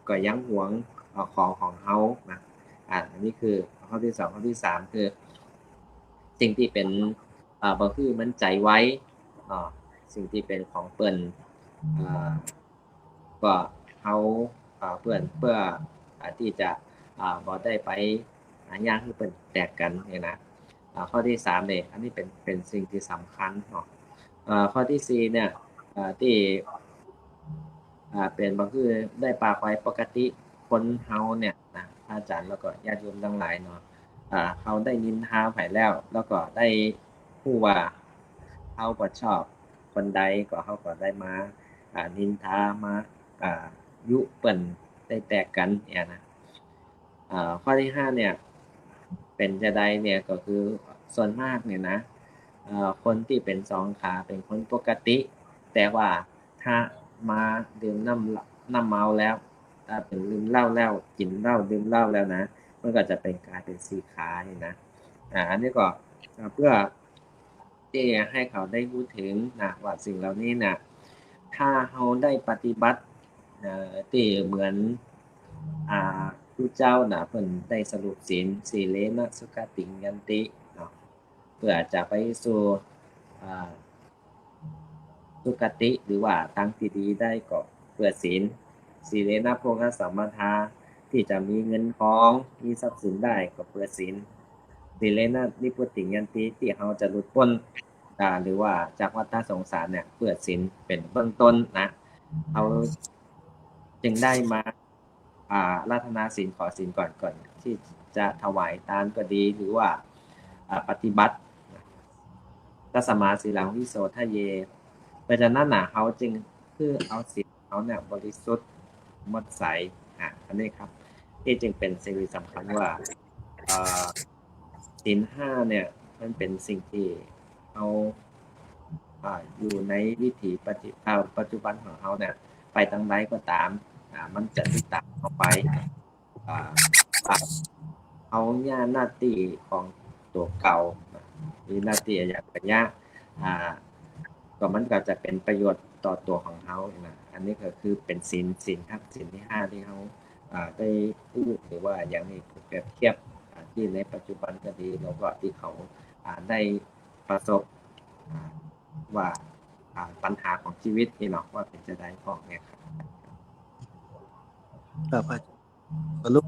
ก็ยังหวงของเฮานะอันนี้คือข้อที่2ข้อที่3คือสิ่งที่เป็นบ่คือมันใจไว้ สิ่งที่เป็นของเปิ้นอ่าก็เขาเพื่อที่จะบ่ได้ไปย่างที่เปิ้นแตกกันเนี่ยนะข้อที่3เนี่ยอันนี้เป็นสิ่งที่สำคัญเนาะข้อที่4เนี่ยที่เป็นก็คือได้ปากไว้ปกติคนเฮาเนี่ยนะอาจารย์แล้วก็ญาติโยมทั้งหลายเนาะเขาได้นินทาไผแล้วก็ได้ผู้ว่าเขาบ่ชอบคนใดก็เขาก็ได้มานินทามายุเปิ้นได้แตกกันเนี่ยนะข้อที่5เนี่ยเป็นจะใดเนี่ยก็คือส่วนมากเนี่ยนะคนที่เป็นสองขาเป็นคนปกติแต่ว่าถ้ามาดื่มน้ำเมาแล้วถ้าเป็นดื่มเหล้าแล้วกินเหล้าดื่มเหล้าแล้วนะมันก็จะเป็นกลายเป็นสี่ขาเนี่ยนะอันนี้ก็เพื่อที่ให้เขาได้รู้ถึงนะว่าสิ่งเหล่านี้นะถ้าเขาได้ปฏิบัติที่เหมือนผู้เจ้านะเพิ่นได้สรุปศีลสีเลนะสุขติงยันติเนาะเพื่อจะไปสู่สุคติหรือว่าทางที่ดีได้ก็เพื่อศีลสีเลนะโภคสัมปทาที่จะมีเงินทองมีทรัพย์สินได้ก็เพื่อศีลสีเลนะนิพพุติยันติที่เราจะหลุดพ้นหรือว่าจากวัฏสงสารเนี่ยเพื่อศีลเป็นเบื้องต้นนะเขาจึงได้มาราธนาศีลขอศีลก่อนที่จะถวายทานก็ดีหรือว่าปฏิบัติตัสสมาสีลังวิโสทะเยเพราะฉะนั้นเขาจึงคือเอาศีลเขาเนี่ยบริสุทธิ์หมดใสอันนี้ครับที่จึงเป็นสิ่งที่สำคัญว่าศีล5เนี่ยมันเป็นสิ่งที่เอาอยู่ในวิถีปัจจุบันของเขาเนี่ยไปทางใดก็ตามมันจะติดตามเข้าไปเอาหน้าที่ของตัวเก่ามีหน้าที่อย่างปัญญาก็มันก็จะเป็นประโยชน์ต่อตัวของเขานะอันนี้ก็คือเป็นศีลครับศีลที่5ที่เขาได้พูดหรือว่าอย่างนี้เปรียบเทียบที่ในปัจจุบันก็ดีแล้วก็ที่เขาได้ประสบว่าปัญหาของชีวิตนี่เนาะว่าเป็นจะได้ของเนี่ยครับ ครับอาจารย์สรุป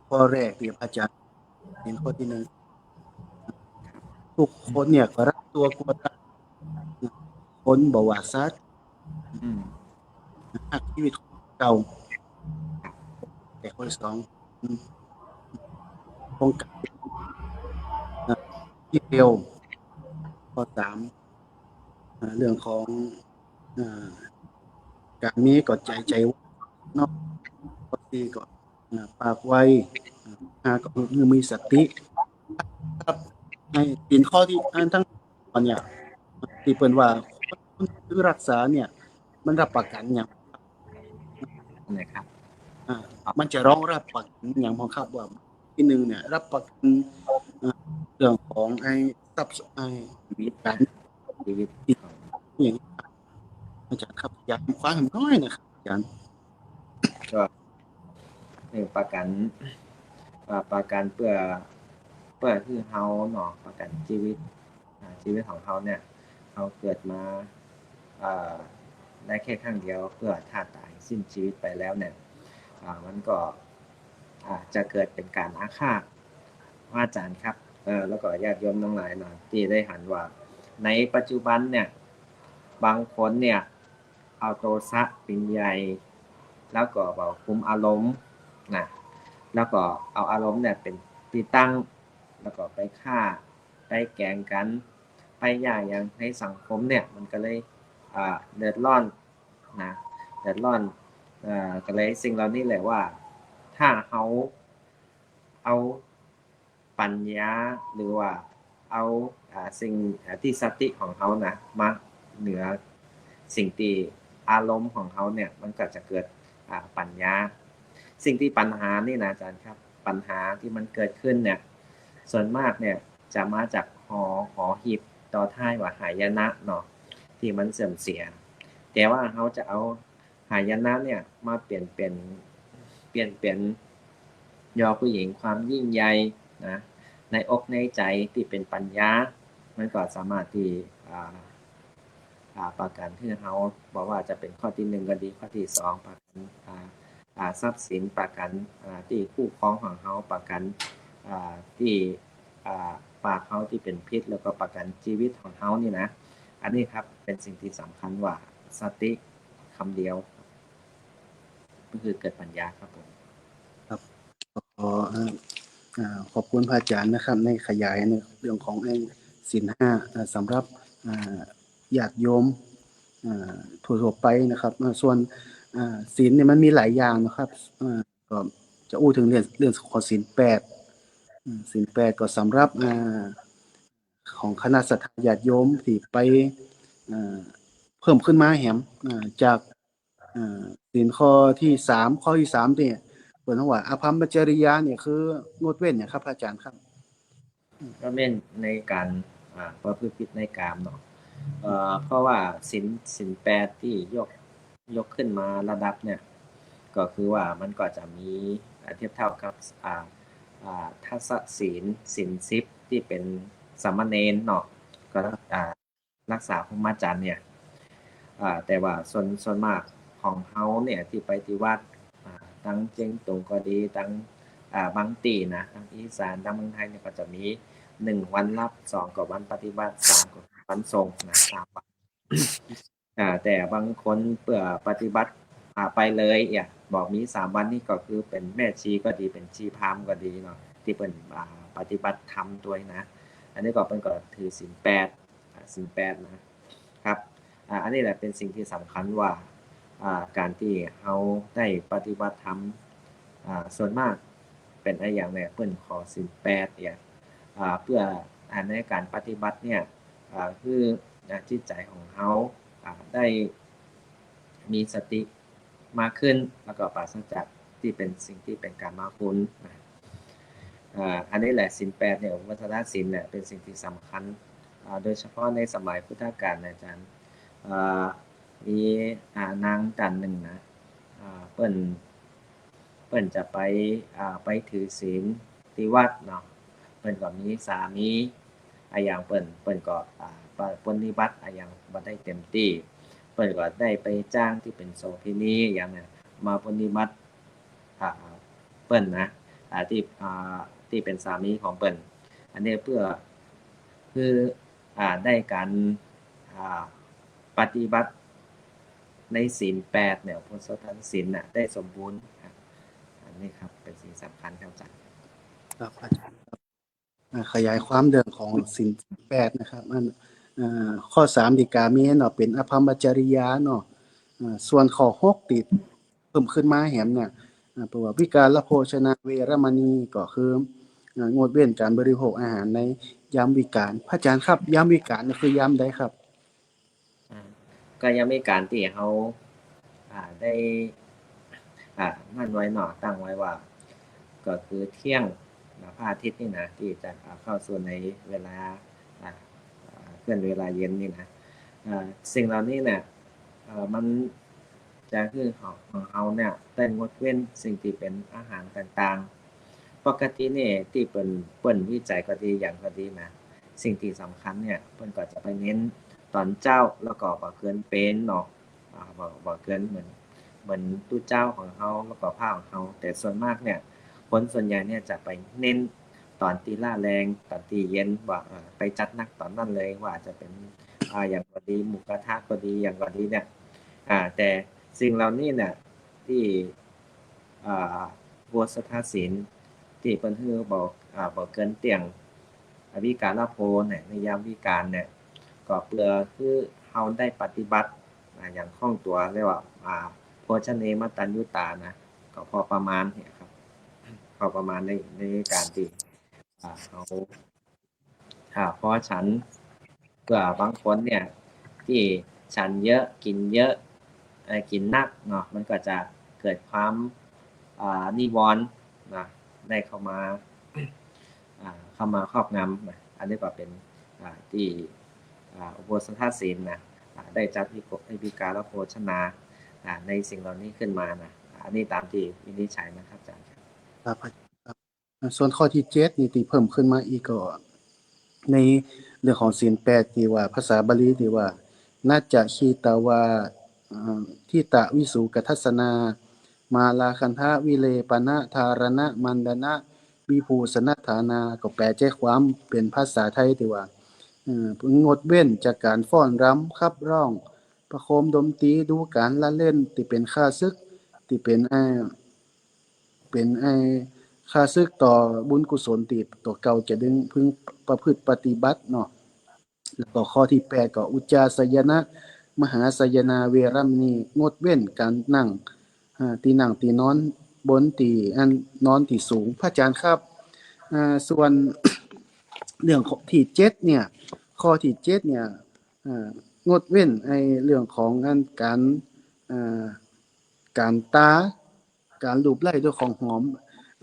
ข้อแรกที่อาจารย์เห็นข้อที่1ทุกคนเนี่ยก็รักตัวกลัวตายคนบอกว่าซัดหักชีวิตเก่าแต่ข้อที่2ป้องกันที่เร็วข้อ3เรื่องของการมีกดใจเนาะข้อ4ก็ปากไวก็คือมีสติครับให้เป็นข้อที่ทั้งตอนเนี่ยที่เปิ้นว่าคนที่รักษาเนี่ยมันรับประกันอย่าง นะครับ มันจะรองรับประกันอย่างพอครับว่าที่1เนี่ยรับประกันเรื่องของไอ้ทรัพย์ชีวิต การ ชีวิต อย่างนี้ครับอาจารย์ครับอยากฟังให้น้อยนะครับอาจารย์ ก็ประกันเพื่อคือเฮาเนาะประกันชีวิตของเขาเนี่ยเขาเกิดมาได้แค่ครั้งเดียวเพื่อถ้าตายสิ้นชีวิตไปแล้วเนี่ยมันก็จะเกิดเป็นการอาฆาตอาจารย์ครับแล้วก็ญาติโยมทั้งหลายเนาะที่ได้หันว่าในปัจจุบันเนี่ยบางคนเนี่ยเอาโทสะเป็นใหญ่แล้วก็บอกคุมอารมณ์นะแล้วก็เอาอารมณ์เนี่ยเป็นที่ตั้งแล้วก็ไปฆ่าไปแกล้งกันไปอย่างในสังคมเนี่ยมันก็เลยเดือดร้อนนะเดือดร้อนก็เลยสิ่งเหล่านี้แหละว่าถ้าเอาปัญญาหรือว่าเอาสิ่งที่สติของเขานะมาเหนือสิ่งที่อารมณ์ของเขาเนี่ยมันก็จะเกิดปัญญาสิ่งที่ปัญหานี่นะอาจารย์ครับปัญหาที่มันเกิดขึ้นเนี่ยส่วนมากเนี่ยจะมาจากหอหีบต่อท้ายว่าหายนะเนาะที่มันเสื่อมเสียแต่ว่าเขาจะเอาหายนะเนี่ยมาเปลี่ยนเป็นยอผู้หญิงความยิ่งใหญ่นะในอกในใจที่เป็นปัญญามันก็สามารถที่ ประกันให้เฮาบอกว่าจะเป็นข้อที่1ก็ดีข้อที่2ประกันทรัพย์สินประกันที่คู่ครองของเฮาประกันที่ฝากเฮาที่เป็นพิษแล้วก็ประกันชีวิตของเฮานี่นะอันนี้ครับเป็นสิ่งที่สำคัญว่าสติคำเดียวก็คือเกิดปัญญาครับผม ขอขอบคุณพระอาจารย์นะครับในขยายในเรื่องของศีลห้าสำหรับญาติโยมทั่วไปนะครับส่วนศีลเนี่ยมันมีหลายอย่างนะครับก็จะอู้ถึงเรื่องของศีลแปดศีลแปดก็สำหรับของคณะศรัทธาญาติโยมที่ไปเพิ่มขึ้นมาแหมจากศีลข้อที่3ข้อที่3เนี่ยเปิดว่าอภัมมจริยาเนี่ยคืองดเว้นเนี่ยครับอาจารย์ครับก็เม่นในการประพฤติผิดในกามเนาะเพราะว่าศีล8ที่ยกขึ้นมาระดับเนี่ยก็คือว่ามันก็จะมีเทียบเท่ากับทัศศีล10ที่เป็นสามเณรเนาะก็รักษาพรหมจรรย์เนี่ยแต่ว่าส่วนมากของเฮาเนี่ยที่ไปที่วัดทั้งเจียงตุงก็ดีทั้งบางตีนะทั้งอีสานทั้งเมืองไทยเนี่ยก็จะมี1วันรับ2ก็วันปฏิบัติ3ก็วันทรงนะ3วันแต่บางคนเพื่อปฏิบัติไปเลยบอกมี3วันนี่ก็คือเป็นแม่ชีก็ดีเป็นชีพราหมณ์ก็ดีเนาะที่เป็นปฏิบัติธรรมด้วยนะอันนี้ก็เป็นก็ถือศีล8นะครับอันนี้แหละเป็นสิ่งที่สำคัญว่าการที่เราได้ปฏิบัติธรรมส่วนมากเป็นอย่างเนี่ยเพิ่นขอศีล8เพื่อในการปฏิบัติเนี่ยคือจิตใจของเราได้มีสติมากขึ้นแล้วก็ปราศจากที่เป็นสิ่งที่เป็นการมาคุณอันนี้แหละศีล8เนี่ยวัฒนศีลเนี่ยเป็นสิ่งที่สำคัญโดยเฉพาะในสมัยพุทธกาลอาจารย์มีนางจันหนึ่งนะเปิ้นจะไปถือศีลที่วัดเนาะเปิ้นก็มีสามีอย่างเปิ้นก็ปฏิบัติอย่างบ่ได้เต็มที่เปิ้นก็ได้ไปจ้างที่เป็นโสเภณีอย่างนั้นมาปฏิบัติเปิ้นนะที่เป็นสามีของเปิ้นอันนี้เพื่อคือได้การปฏิบัติในศีล8เนี่ยพุทธศีลน่ะได้สมบูรณ์ครับอันนี้ครับเป็นสิ่งสำคัญครับอาจารย์ครับอาจารย์ขยายความเรื่องของศีล8นะครับมันข้อ3ที่กามีเนาะเป็นอภัมมจริยาเนาะส่วนข้อ6ติดเพิ่มขึ้นมาแหมเนี่ยเพราะว่าวิการละโภชนะเวรมณีก็คืองดเว้นการบริโภคอาหารในยามวิกาลพระอาจารย์ครับยามวิกาลนี่คือยามใดครับก็ยังมีการที่เขาได้มั่นไว้เนาะตั้งไว้ว่าก็คือเที่ยงพระอาทิตย์นี่นะที่จะเข้าสู่ในเวลาเคลื่อนเวลาเย็นนี่นะสิ่งเหล่านี้เนี่ยมันจะคือของเราเนี่ยได้งดเว้นสิ่งที่เป็นอาหารต่างๆปกติเนี่ยที่เปิ้นวิจัยก็ดีอย่างก็ดีนะสิ่งที่สำคัญเนี่ยเปิ้นก็จะไปเน้นตอนเจ้าแล้วก็บ่เกินเป็นเนาะบ่เกินเหมือนตู้เจ้าของเขาแล้วก็ผ้าของเขาแต่ส่วนมากเนี่ยคนส่วนใหญ่เนี่ยจะไปเน้นตอนตีล่าแรงตอนตีเย็นว่าไปจัดนักตอนนั้นเลยว่าจะเป็นอย่างก็ดีหมูกระทะก็ดีอย่างก็ดีเนี่ยแต่สิ่งเหล่านี้เนี่ยที่บทสทศีลที่เพิ่นฮือบอกเกินเตียงวิการละโพเนี่ยในยามวิการเนี่ยก็เพื่อคือเฮาได้ปฏิบัติอย่างคล่องตัวเรียกว่าโภชเนมตัญญุตานะก็พอประมาณเนี่ยครับพอประมาณในการที่เขาพอฉันเพื่อบางคนเนี่ยที่ฉันเยอะกินเยอะกินนักเนาะมันก็จะเกิดความนิวรณ์นะได้เข้ามาครอบงำนะอันนี้ก็เป็นที่อุโบสถศีลนะได้จัดวิการละโภชนาในสิ่งเหล่านี้ขึ้นมานะอันนี้ตามที่วินิจฉัยนะครับอาจารย์ครับส่วนข้อที่7นี่ที่เพิ่มขึ้นมาอีกก็ในเรื่องของศีล8ที่ว่าภาษาบาลีที่ว่า นัจจะคีตาวาทิตะวิสุกทัสนามาลาคันทะวิเลปนะธารณะมันดนะวิภูสนฐานาก็แปลใจความเป็นภาษาไทยที่ว่างดเว้นจากการฟ้อนรำขับร้องประโคมดนตรีดูการละเล่นที่เป็นค่าศึกที่เป็นค่าศึกต่อบุญกุศลที่ตัวเก่าจะดึงพึงประพฤติปฏิบัติเนาะแล้วก็ข้อที่8ก็อุจจาสยนะมหาสยนาเวรมณีงดเว้นการนั่งที่นั่งที่นอนบนที่นอนที่สูงพระอาจารย์ครับส่วน เรื่องของที่7เนี่ยข้อที่7เนี่ยงดเว้นไอ้เรื่องของอ่าการตาการลูบไล้ด้วยของหอม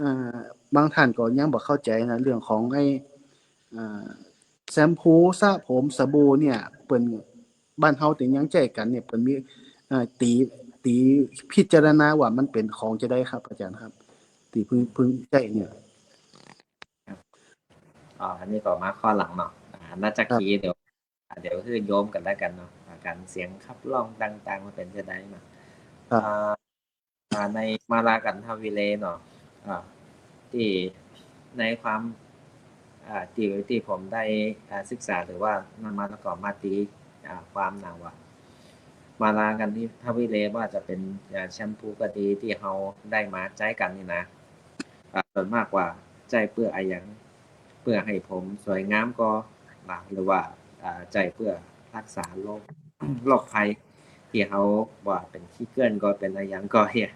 อ่าบางท่านก็ยังบ่เข้าใจนะเรื่องของไอ้อ่าแชมพูสระผมสบู่เนี่ยเปิ้นบ้านเฮาที่ยังใจกันเนี่ยเปิ้นมีตีพิจารณาว่ามันเป็นของจะได้ครับอาจารย์ครับที่พึงใจเนี่ยอันนี้ก็มาข้อหลังเนาะน่าจะ ครับ คีย์เดี๋ยวคือโยมกันแล้วกันเนาะการเสียงขับร้องต่างๆมันเป็นจะได้เนาะ ครับ ในมาลากันทวิเลเนาะที่ในความที่ผมได้ศึกษาหรือว่านำมาประกอบมาตีความหนาว่ามาลากันที่ทวิเลว่าจะเป็นแชมพูก็ดีที่เราได้มาใช้กันนี่นะส่วนมากว่าใจเพื่ออะไรอย่างเพื่อให้ผมสวยงามก็หรือว่าใจเพื่อรักษาโรคภัยที่เขาว่าเป็นขี้เกินก็เป็นอะไรอย่างก็เฮีย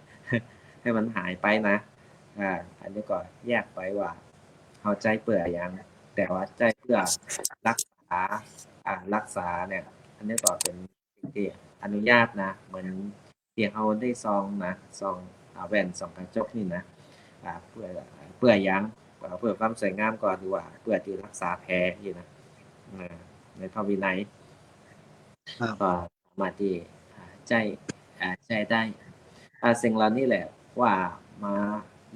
ให้มันหายไปนะอันนี้ก็แยกไปว่าเขาใจเปื่อยอย่างแต่ว่าใจเพื่อรักษารักษาเนี่ยอันนี้ก็เป็นสิ่งที่อนุญาตนะเหมือนที่เขาได้ซองนะซองแว่นส่องกระจกนี่นะเพื่ออย่างเพื่อความสวยงามก่อนดีกว่าเพื่อที่รักษาแผลอยู่นะในพระวินัย ครับ ก็สามารถที่ใจได้สิ่งเหล่านี้แหละว่ามา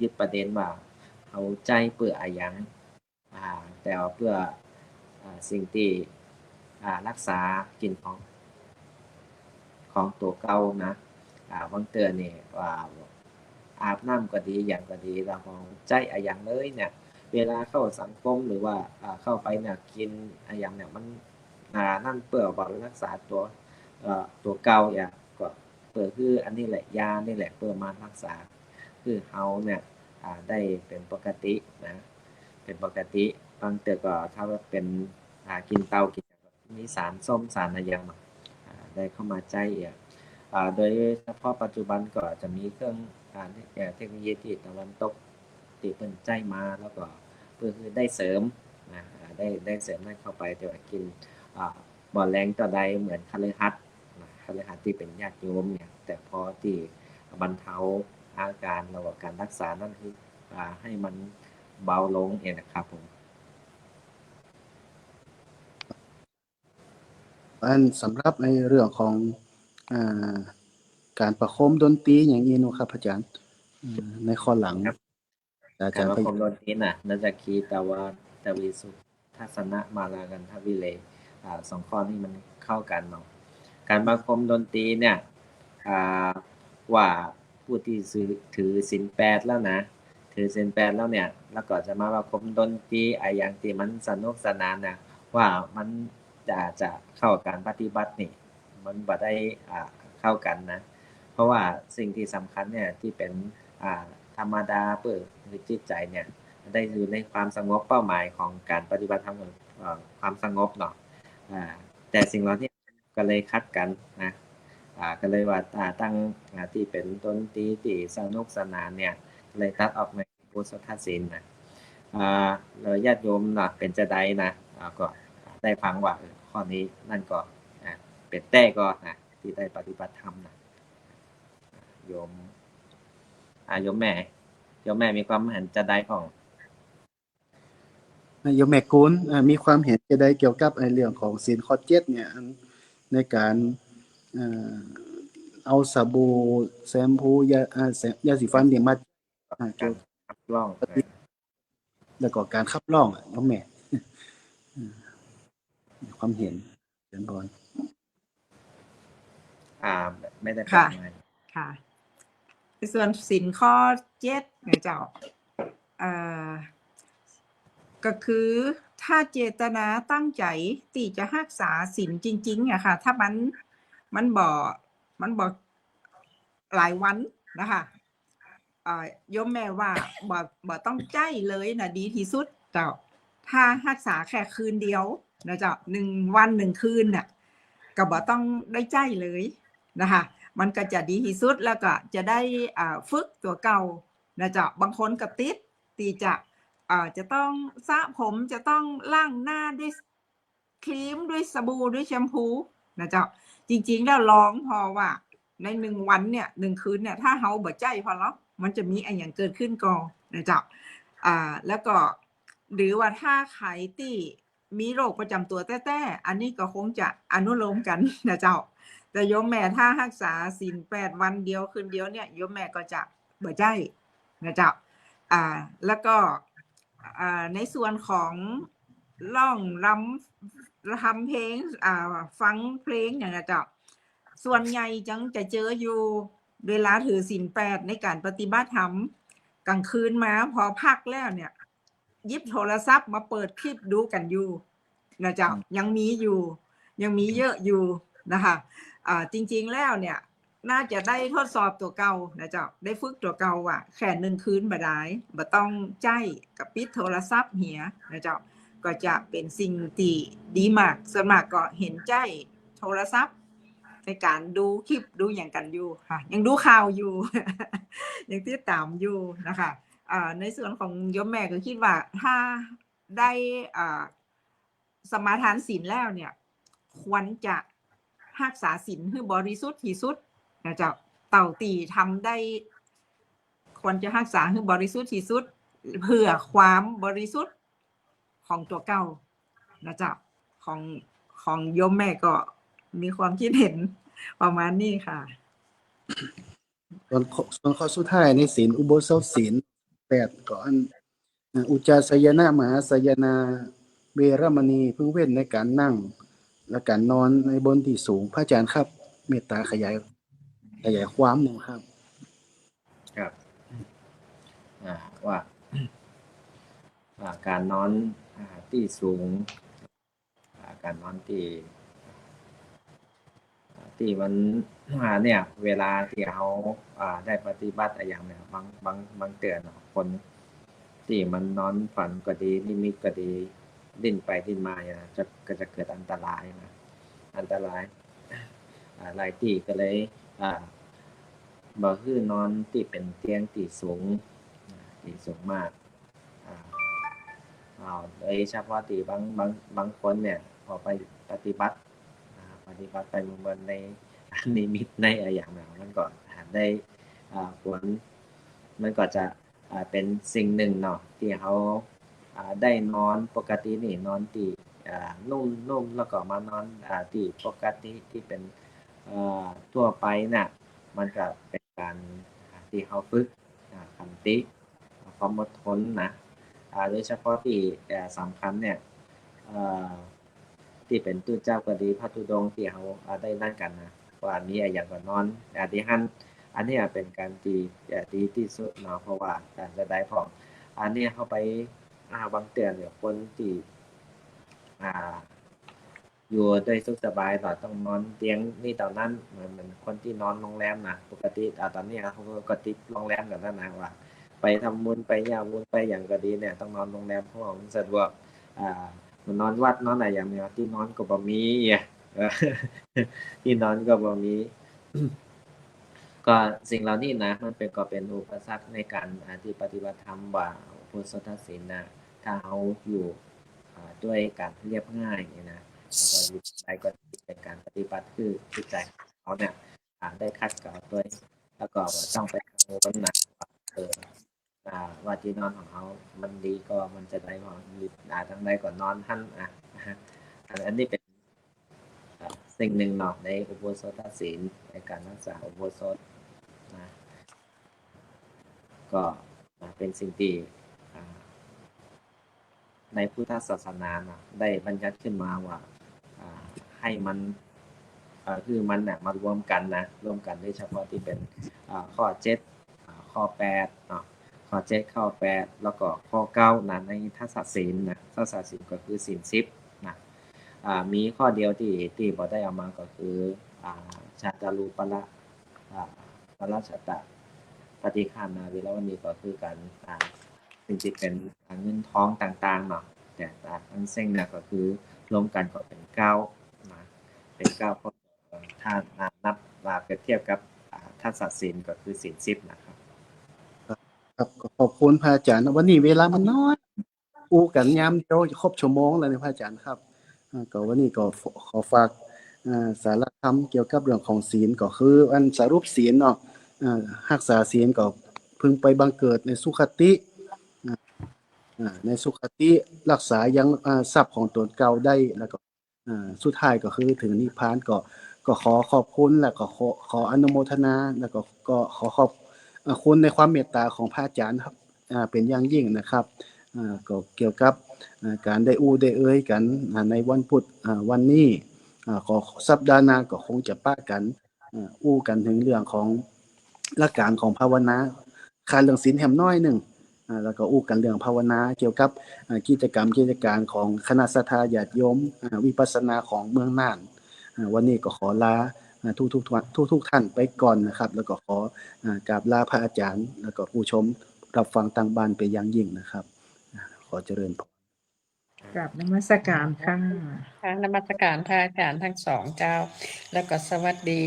ยึดประเด็นว่าเอาใจเพื่ออะไรอย่างแต่ว่าเพื่อสิ่งที่รักษากินของตัวเก่านะบางเตือนนี่ว่าอาบน้ำก็ดีอย่างก็ดีเราของใจอะไรอย่างเลยเนี่ยเวลาเข้าสังคมหรือว่าเข้าไปเนี่ยกินอะไรอย่างเนี่ยมันนั่นเพื่อบำรักษาตัวเก่าอย่างก็เพื่อคืออันนี้แหละยานี่แหละเพื่อมารักษาคือเฮาเนี่ยได้เป็นปกตินะเป็นปกติบางเตือก็ถ้าว่าเป็นกินเตากินมีสารส้มสารอะไรอย่างเนาะได้เข้ามาใจโดยเฉพาะปัจจุบันก็จะมีเครื่องเทคโนโลยีที่ตะวันตกที่เป็นใจมาแล้วก็เพื่อคือได้เสริมนะได้เสริมได้เข้าไปแต่ว่ากินบ่แรงต่อใดเหมือนคฤหัสถ์ที่เป็นญาติโยมเนี่ยแต่พอที่บรรเทาอาการระหว่างการรักษานั่นคือให้มันเบาลงเองนะครับผม สำหรับในเรื่องของอ่าการประโคมดนตรีอย่างนี้เนาะครับอาจารย์ในข้อหลัง ครับ อา การ จารย์ ว่า ไป คมโดนตีน่ะนัจคีตาวาตวิสุทัศนะมาลากันทวิเลสองข้อนี้มันเข้ากันเนาะการมาคมดนตรีเนี่ยว่าผู้ที่ถือศีลแปดแล้วนะถือศีลแปดแล้วเนี่ยแล้วก็จะมาคมดนตรีอย่างที่มันสนุกสนานนะว่ามันจะเข้าการปฏิบัตินี่มันบ่ได้เข้ากันนะเพราะว่าสิ่งที่สำคัญเนี่ยที่เป็นธรรมดาเพื่อจิตใจเนี่ยได้อยู่ในความสงบเป้าหมายของการปฏิบัติธรรมความสงบเนาะแต่สิ่งเหล่านี้ก็เลยคัดกันนะก็เลยว่าตั้งที่เป็นดนตรีที่สนุกสนานเนี่ยเลยตัดออกในพุทธศาสนานะเลยญาติโยมนะเป็นจะได้นะก็ได้ฟังว่าข้อนี้นั่นก็เป็นแต่ก็นะที่ได้ปฏิบัติธรรมนะโยมโยมแม่มีความเห็นจะได้ของ โยมแม่กูลมีความเห็นจะได้เกี่ยวกับไอ้เรื่องของศีลข้อ7เนี่ยในการเอาสบู่แชมพูยาสีฟันเนี่ยมาเกี่ยว ขับร้อง แล้วก็การขับร้องโยมแม่มีความเห็นเชิญก่อน ไม่ได้ ค่ะ มา ค่ะในส่วนสินข้อ7เนี่ยเจ้าก็คือถ้าเจตนาตั้งใจที่จะรักษาศีลจริงๆอะค่ะถ้ามันบ่หลายวันนะคะโยมแม่ว่าบ่ต้องใจเลยนะดีที่สุดเจ้าถ้ารักษาแค่คืนเดียวนะเจ้า1 วัน1 คืนน่ะก็บ่ต้องได้ใจเลยนะคะมันก็จะดีที่สุดแล้วก็จะได้ฝึกตัวเก่านะเจ้าบางคนก็ติดที่จะต้องสระผมจะต้องล้างหน้าด้วยครีมด้วยสบู่ด้วยแชมพูนะเจ้าจริงๆแล้วลองพอว่าใน1 วันเนี่ย1 คืนเนี่ยถ้าเฮาบ่ใจพอแล้วมันจะมีอย่างเกิดขึ้นก่อนนะเจ้าแล้วก็หรือว่าถ้าใครที่มีโรคประจำตัวแต้ๆอันนี้ก็คงจะอนุโลมกันนะเจ้าแต่โยมแม่ถ้ารักษาศีล8 วันเดียวคืนเดียวเนี่ยโยมแม่ก็จะบ่ใจนะเจ้าแล้วก็ในส่วนของร้องรำทำเพลงฟังเพลงอย่างนี้เจ้าส่วนใหญ่จังจะเจออยู่เวลาถือศีล8ในการปฏิบัติธรรมกลางคืนมาพอพักแล้วเนี่ยหยิบโทรศัพท์มาเปิดคลิปดูกันอยู่นะเจ้ายังมีเยอะอยู่นะคะจริงๆแล้วเนี่ยน่าจะได้ทดสอบตัวเก่านะเจ้าได้ฝึกตัวเก่าอ่ะแค่1 คืนบ่ได้บ่ต้องใจกับปิดโทรศัพท์เหียนะเจ้าก็จะเป็นสิ่งที่ดีมากส่วนมากก็เห็นใจโทรศัพท์ในการดูคลิปดูอย่างกันอยู่ค่ะยังดูข่าวอยู่ ยังติดตามอยู่นะคะในส่วนของโยมแม่ก็คิดว่าถ้าได้สมาทานศีลแล้วเนี่ยควรจะรักษาศีลให้บริสุทธิ์ที่สุดนะเจ้าเต่าตีทำได้ควรจะรักษาให้บริสุทธิ์ที่สุดเพื่อความบริสุทธิ์ของตัวเก่านะเจ้าของโยมแม่ก็มีความคิดเห็นประมาณนี้ค่ะ ส่วนข้อสุดท้ายในศีลอุโบสถศีล8ก็อุจจาสยนะมหาสยนาเวรมณีพึงเว้นในการนั่งและการนอนในบนที่สูงพระอาจารย์ครับเมตตาขยายความหน่อยครับ ครับว่าการนอนที่สูงการนอนที่มันเนี่ยเวลาที่เขาได้ปฏิบัติอย่างเนี่ยบางเตือนคนที่มันนอนฝันก็ดีนิมิตก็ดีดิ้นไปดิ้นมาเนี่ยก็จะเกิดอันตรายนะอันตรายหลายที่ก็เลยบ่คือนอนที่เป็นเตียงที่สูงมากโดยเฉพาะที่บางคนเนี่ยพอไปปฏิบัติไปเมืองในนิมิตในอย่างนั้นมันก็ได้ผลมันก็จะเป็นสิ่งหนึ่งเนาะที่เขาได้นอนปกตินี่นอนที่นุ่มแล้วก็มานอนที่ปกติที่เป็นทั่วไปน่ะมันก็เป็นการที่เขาฝึกขันติความอดทนนะโดยเฉพาะที่สำคัญเนี่ยที่เป็นตู้เจ้าก็ดีพระธุดงค์ที่เขาได้นั่งกันนะว่ามีอย่างก่อนนอนที่หันอันนี้เป็นการดีที่สุดเนาะเพราะว่าการจะได้ของอันนี้เข้าไปบางเตือนเนี่ยคนที่อยู่โดยสุขสบายต่อต้องนอนเตียงนี่ตอนนั้นเหมือนคนที่นอนโรงแรมนะปกติตอนนี้เขาก็ติดโรงแรมกันนะว่าไปทำบุญไปยาบุญไปอย่างก็ดีเนี่ยต้องนอนโรงแรมเพราะว่ามันสะดวกมันนอนวัดนอนอะไรอย่างเดียวที่นอนก็บ่มีที่นอนก็บ่มีก็สิ่งเหล่านี้นะมันเป็นอุปสรรคในการที่ปฏิบัติธรรมว่าพุทธศาสนาถ้าเขาอยู่ด้วยการเรียบง่ายนี่นะก็อยู่ใจก็เป็นการปฏิบัติคือจิตใจเขาเนี่ยได้คัดกรองด้วยแล้วก็ต้องไปกังวลหนักว่าที่นอนของเขามันดีก็มันจะได้ของทั้งใดก่อนนอนท่านอันนี้เป็นสิ่งหนึ่งเนาะในอุโบสถศีลในการรักษาอุโบสถนะก็เป็นสิ่งที่ในพุทธศาสนาได้บัญญัติขึ้นมาว่าให้มัน คือมันน่ะมารวมกันนะรวมกันโดยเฉพาะที่เป็นข้อ7ข้อ8เนาะข้อ7ข้อ8แล้วก็ข้อ9นะในทัศศีลนะทัศศีลก็คือศีล10นะมีข้อเดียวที่บ่ได้เอามาก็คือชาตารูปละปราชตะปฏิฆานาเวรมณีก็คือการสิ่งที่เป็นเงินทองต่างๆเนาะแต่อันเส้นนะก็คือรวมกันก็เป็น9นะเป็น9ข้อถ้านับเปรียบเทียบกับทัศศีลก็คือศีล10นะครับ ครับก็ขอบคุณพระอาจารย์วันนี้เวลามันน้อยอู้กันยามเดียวจะครบชั่วโมงแล้วเนี่ยพระอาจารย์ครับก็วันนี้ก็ขอฝากสาระธรรมเกี่ยวกับเรื่องของศีลก็คืออันสรุปศีลเนาะรักษาศีลก็พึงไปบังเกิดในสุคติในสุคติรักษายังทรัพย์ของตนเก่าได้แล้วก็สุดท้ายก็คือถึงนิพพานก็ขอขอบคุณและก็ขออนุโมทนาแล้วก็ขอขอบคุณในความเมตตาของพระอาจารย์ครับเป็นอย่างยิ่งนะครับก็เกี่ยวกับการได้ได้เอ่ยกันในวันพุธวันนี้ก็สัปดาห์หน้าก็คงจะป้ากันกันถึงเรื่องของหลักการของภาวนาขาดเรื่องศีลแหมน้อยหนึ่งแล้วก็กันเรื่องภาวนาเกี่ยวกับกิจการของคณะศรัทธาญาติโยมวิปัสสนาของเมืองน่านวันนี้ก็ขอลาทุกท่านไปก่อนนะครับแล้วก็ขอกราบลาพระอาจารย์แล้วก็ผู้ชมรับฟังต่างบ้านไปอย่างยิ่งนะครับขอเจริญพร กราบนมัสการค่ะ ทางนมัสการพระอาจารย์ทั้งสองเจ้า แล้วก็สวัสดี